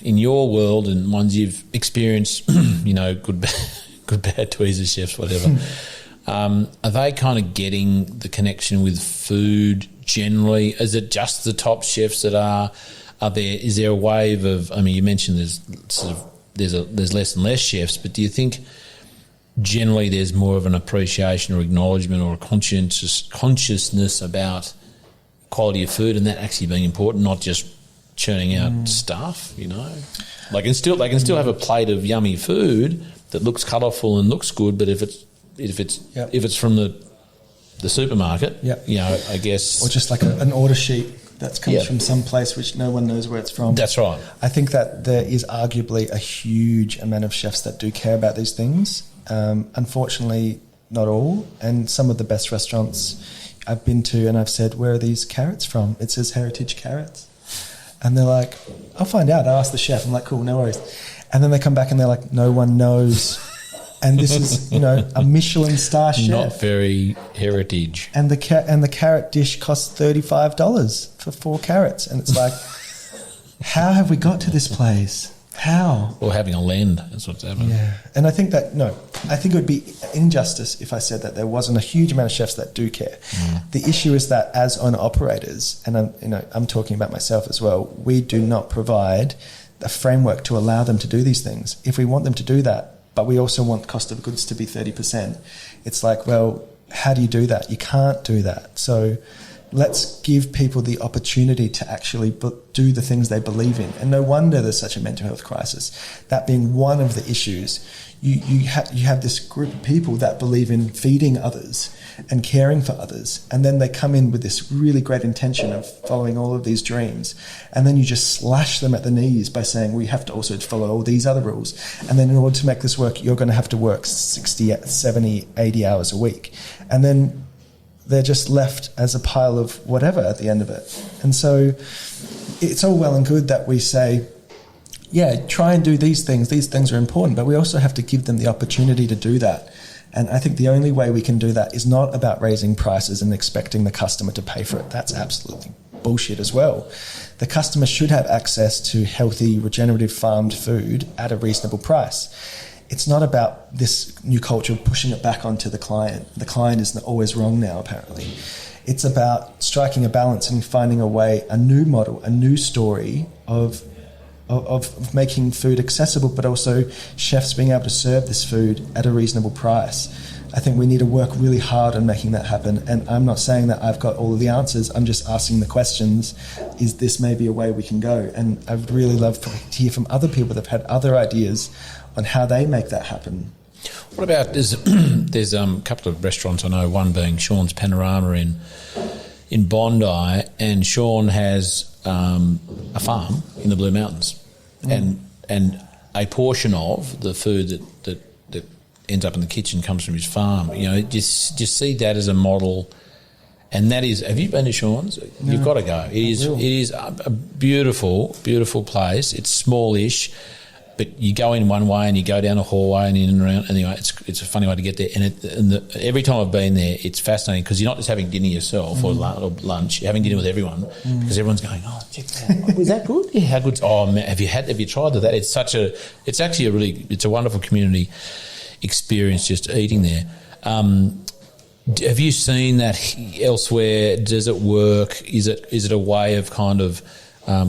in your world and ones you've experienced, good, bad, tweezers, chefs, whatever, are they kind of getting the connection with food generally? Is it just the top chefs that are there? Is there a wave of, you mentioned there's less and less chefs, but do you think generally there's more of an appreciation or acknowledgement or a consciousness about quality of food and that actually being important, not just churning out stuff, They can still have a plate of yummy food that looks colourful and looks good, but if it's from the supermarket, I guess, or just like an order sheet that comes from some place which no one knows where it's from. That's right. I think that there is arguably a huge amount of chefs that do care about these things. Unfortunately, not all, and some of the best restaurants I've been to, and I've said, where are these carrots from? It says heritage carrots. And they're like, I'll find out. I asked the chef. I'm like, cool, no worries. And then they come back and they're like, no one knows. And this is, a Michelin star chef. Not very heritage. And the carrot dish costs $35 for 4 carrots. And it's like, how have we got to this place? How? Or having a lend. That's what's happening. Yeah. And I think it would be injustice if I said that there wasn't a huge amount of chefs that do care. The issue is that as owner-operators, and I'm talking about myself as well, we do not provide a framework to allow them to do these things. If we want them to do that, but we also want cost of goods to be 30%, it's like, well, how do you do that? You can't do that. So let's give people the opportunity to actually do the things they believe in. And no wonder there's such a mental health crisis. That being one of the issues. You have this group of people that believe in feeding others and caring for others, and then they come in with this really great intention of following all of these dreams, and then you just slash them at the knees by saying, we have to also follow all these other rules, and then in order to make this work, you're going to have to work 60, 70, 80 hours a week. And then they're just left as a pile of whatever at the end of it. And so it's all well and good that we say, try and do these things. These things are important, but we also have to give them the opportunity to do that. And I think the only way we can do that is not about raising prices and expecting the customer to pay for it. That's absolutely bullshit as well. The customer should have access to healthy, regenerative farmed food at a reasonable price. It's not about this new culture of pushing it back onto the client. The client is always wrong now, apparently. It's about striking a balance and finding a way, a new model, a new story of making food accessible, but also chefs being able to serve this food at a reasonable price. I think we need to work really hard on making that happen. And I'm not saying that I've got all of the answers. I'm just asking the questions. Is this maybe a way we can go? And I would really love to hear from other people that have had other ideas on how they make that happen. What about, there's a couple of restaurants I know, one being Sean's Panorama in Bondi, and Sean has a farm in the Blue Mountains. And a portion of the food that ends up in the kitchen comes from his farm. You know, just see that as a model. And that is, have you been to Sean's? No. You've got to go. It is a beautiful, beautiful place. It's smallish, but you go in one way and you go down a hallway and in and around. Anyway, it's a funny way to get there. And every time I've been there, it's fascinating because you're not just having dinner yourself or lunch. You're having dinner with everyone because everyone's going, oh, check that out. Was that good? Yeah, how good? Oh, man, have you tried that? It's a wonderful community experience just eating there. Have you seen that elsewhere? Does it work? Is it a way of kind of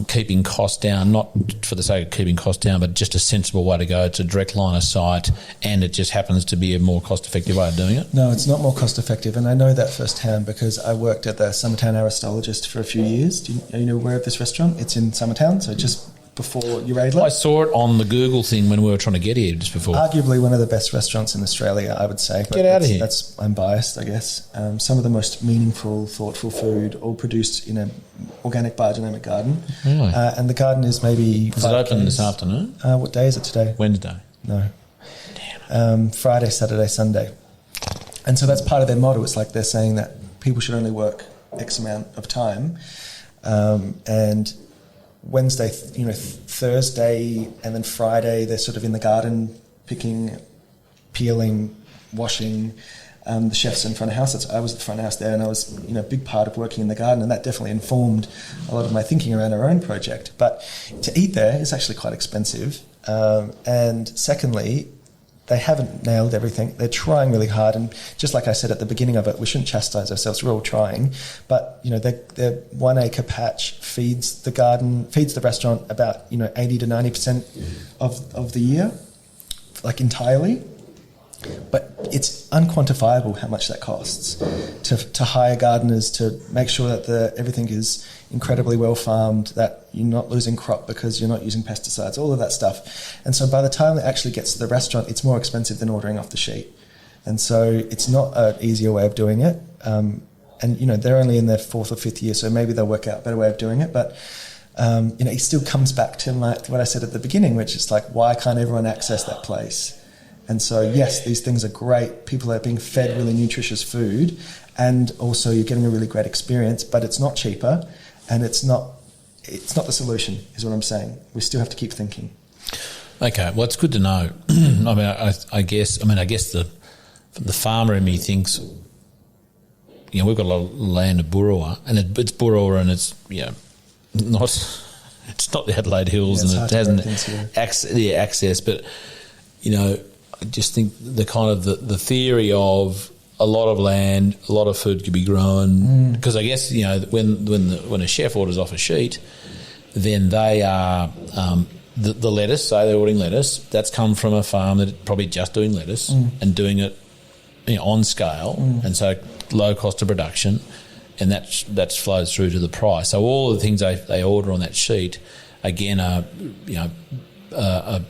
keeping costs down, not for the sake of keeping costs down, but just a sensible way to go? It's a direct line of sight, and it just happens to be a more cost-effective way of doing it? No, it's not more cost-effective, and I know that firsthand because I worked at the Summertown Aristologist for a few years. Are you aware of this restaurant? It's in Summertown, so just before Uradler. I saw it on the Google thing when we were trying to get here just before. Arguably one of the best restaurants in Australia, I would say. Get out of here. I'm biased, I guess. Some of the most meaningful, thoughtful food, all produced in an organic biodynamic garden. Really? And the garden is maybe... Is it open this afternoon? What day is it today? Wednesday. No. Damn. Friday, Saturday, Sunday. And so that's part of their model. It's like they're saying that people should only work X amount of time. And Wednesday, Thursday and then Friday, they're sort of in the garden picking, peeling, washing. The chef's in front of house. I was at the front of house there, and I was a big part of working in the garden, and that definitely informed a lot of my thinking around our own project. But to eat there is actually quite expensive. And secondly, they haven't nailed everything. They're trying really hard, and just like I said at the beginning of it, we shouldn't chastise ourselves. We're all trying, but their 1 acre patch feeds the restaurant about 80 to 90% of the year, like entirely. But it's unquantifiable how much that costs to hire gardeners, to make sure that everything is incredibly well farmed, that you're not losing crop because you're not using pesticides, all of that stuff. And so by the time it actually gets to the restaurant, it's more expensive than ordering off the sheet. And so it's not an easier way of doing it. And they're only in their 4th or 5th year, so maybe they'll work out a better way of doing it. But it still comes back to like what I said at the beginning, which is like, why can't everyone access that place? And so, yes, these things are great. People are being fed really nutritious food, and also you're getting a really great experience, but it's not cheaper, and it's not the solution, is what I'm saying. We still have to keep thinking. Okay, well, it's good to know. I guess the farmer in me thinks, we've got a lot of land at Burrawa, and it's Burrawa, and it's not the Adelaide Hills, and it hasn't access, but I just think the kind of the theory of a lot of land, a lot of food could be grown, because I guess when a chef orders off a sheet, then they are the lettuce. Say they're ordering lettuce, that's come from a farm that's probably just doing lettuce and doing it on scale, and so low cost of production, and that flows through to the price. So all the things they order on that sheet again are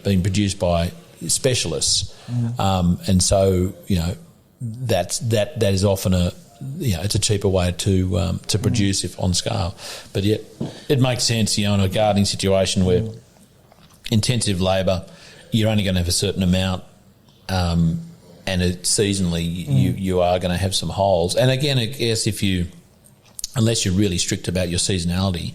being produced by specialists, and so that is often it's a cheaper way to produce if on scale. But yet it makes sense, in a gardening situation where intensive labour, you're only going to have a certain amount, and seasonally you are going to have some holes. And again, I guess unless you're really strict about your seasonality,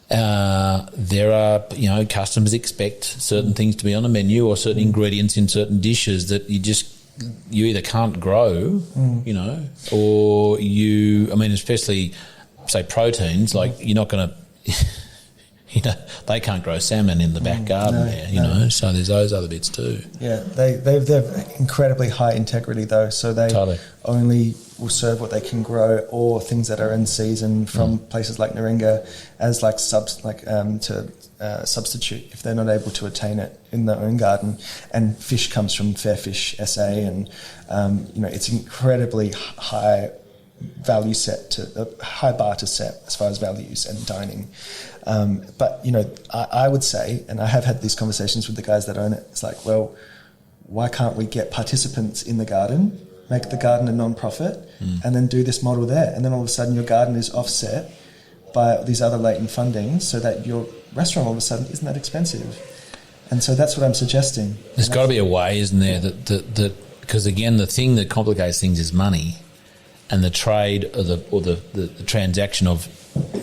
there are, customers expect certain things to be on a menu or certain ingredients in certain dishes that you either can't grow, or especially say proteins, like you're not going to, they can't grow salmon in the back garden there, so there's those other bits too. Yeah, they're incredibly high integrity though, so they only will serve what they can grow or things that are in season from places like Narangga as substitute if they're not able to attain it in their own garden. And fish comes from Fair Fish SA, and it's incredibly high value set to a high bar to set as far as values and dining. But I would say, and I have had these conversations with the guys that own it, it's like, well, why can't we get participants in the garden, make the garden a non-profit, and then do this model there, and then all of a sudden your garden is offset by these other latent fundings, so that your restaurant all of a sudden isn't that expensive. And so that's what I'm suggesting. There's got to be a way, isn't there, that because again the thing that complicates things is money, and the trade or the transaction of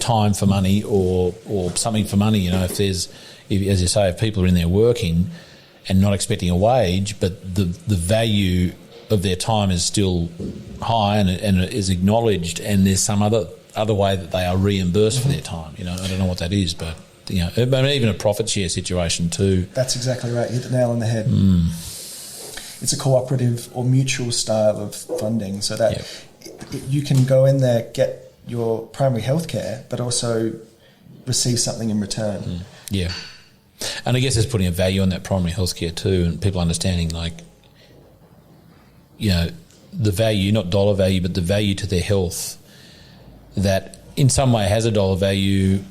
time for money or something for money. If as you say, if people are in there working and not expecting a wage, but the value of their time is still high and it is acknowledged, and there's some other way that they are reimbursed for their time. I don't know what that is, but even a profit share situation too. That's exactly right. You hit the nail on the head. It's a cooperative or mutual style of funding, so that you can go in there, get your primary health care, but also receive something in return. Yeah. And I guess it's putting a value on that primary health care too, and people understanding the value, not dollar value, but the value to their health that in some way has a dollar value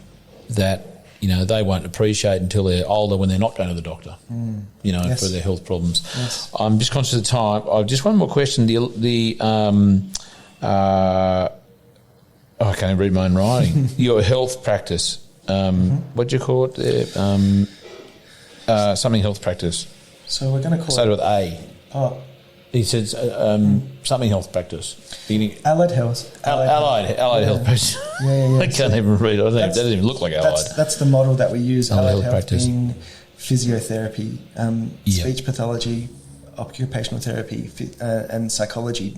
that they won't appreciate until they're older, when they're not going to the doctor, for their health problems. Yes. I'm just conscious of time. Just one more question. I can't read my own writing. Your health practice. What do you call it there? Something health practice. So we're going to call Started it... with A. Oh. He says something health practice. Allied Hills. Allied Health practice. Yeah. I can't even read it. That doesn't even look like Allied. That's the model that we use. Allied Health practice. Being physiotherapy, speech pathology, occupational therapy, and psychology,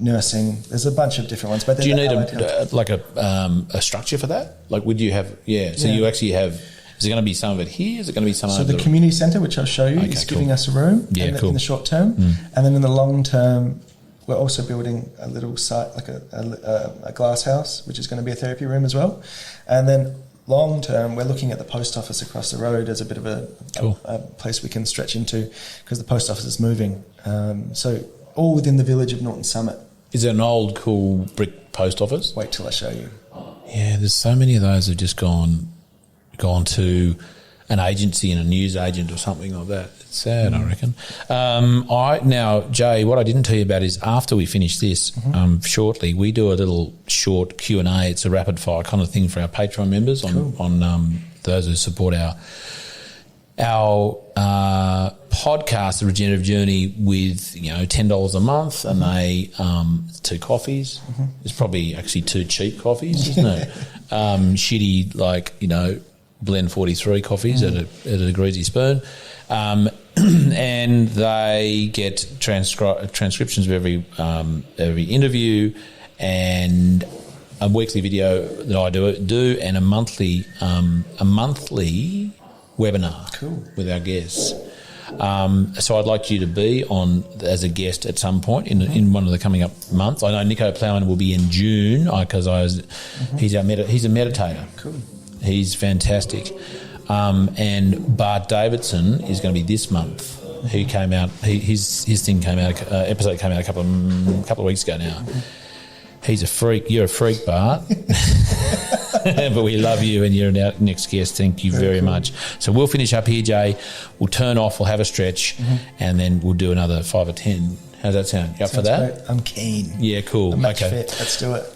nursing. There's a bunch of different ones. But do you need a structure for that? Would you have? Yeah. So you actually have. Is it going to be some of it here? Is it going to be some of it? So the community centre, which I'll show you, is giving us a room in the short term. And then in the long term, we're also building a little site, like a glass house, which is going to be a therapy room as well. And then long term, we're looking at the post office across the road as a bit of a place we can stretch into, because the post office is moving. So all within the village of Norton Summit. Is it an old, cool brick post office? Wait till I show you. Yeah, there's so many of those that have just gone to an agency and a news agent or something like that. It's sad, I reckon. Now, Jay, what I didn't tell you about is after we finish this, shortly, we do a little short Q&A. It's a rapid fire kind of thing for our Patreon members on those who support our podcast, The Regenerative Journey, with $10 a month, and they 2 coffees. It's probably actually 2 cheap coffees, isn't it? Shitty blend 43 coffees at a greasy spoon, and they get transcriptions of every interview, and a weekly video that I do, and a monthly webinar with our guests. So I'd like you to be on as a guest at some point in one of the coming up months. I know Nico Plowman will be in June because he's a meditator. Cool. He's fantastic. And Bart Davidson is going to be this month. He came out. His thing came out. Episode came out a couple of weeks ago now. He's a freak. You're a freak, Bart. But we love you, and you're our next guest. Thank you very much. So we'll finish up here, Jay. We'll turn off. We'll have a stretch, and then we'll do another 5 or 10. How's that sound? You up for that? Great. I'm keen. Yeah, cool. I'm match fit. Let's do it.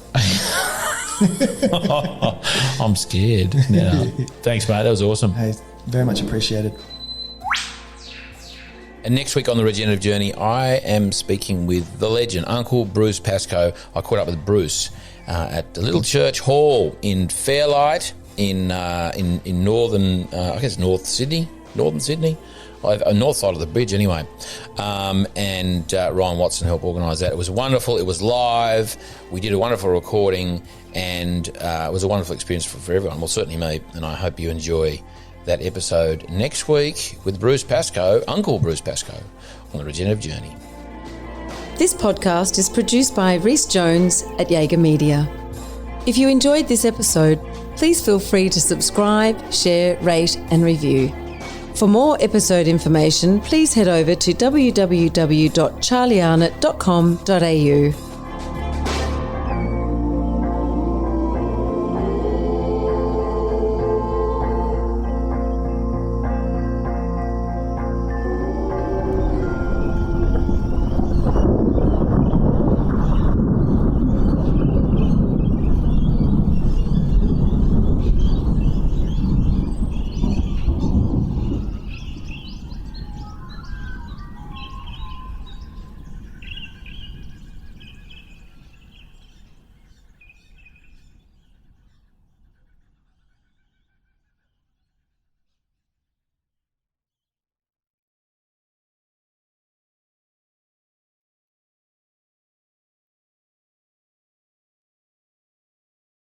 I'm scared now. Thanks, mate. That was awesome. Hey, very much appreciated. And next week on The Regenerative Journey, I am speaking with the legend, Uncle Bruce Pascoe. I caught up with Bruce at the Little Church Hall in Fairlight in northern, I guess northern Sydney, north side of the bridge anyway. And Ryan Watson helped organise that. It was wonderful. It was live. We did a wonderful recording, And it was a wonderful experience for everyone. Well, certainly me, and I hope you enjoy that episode next week with Bruce Pascoe, Uncle Bruce Pascoe, on the Regenerative Journey. This podcast is produced by Rhys Jones at Jaeger Media. If you enjoyed this episode, please feel free to subscribe, share, rate and review. For more episode information, please head over to www.charliearnott.com.au.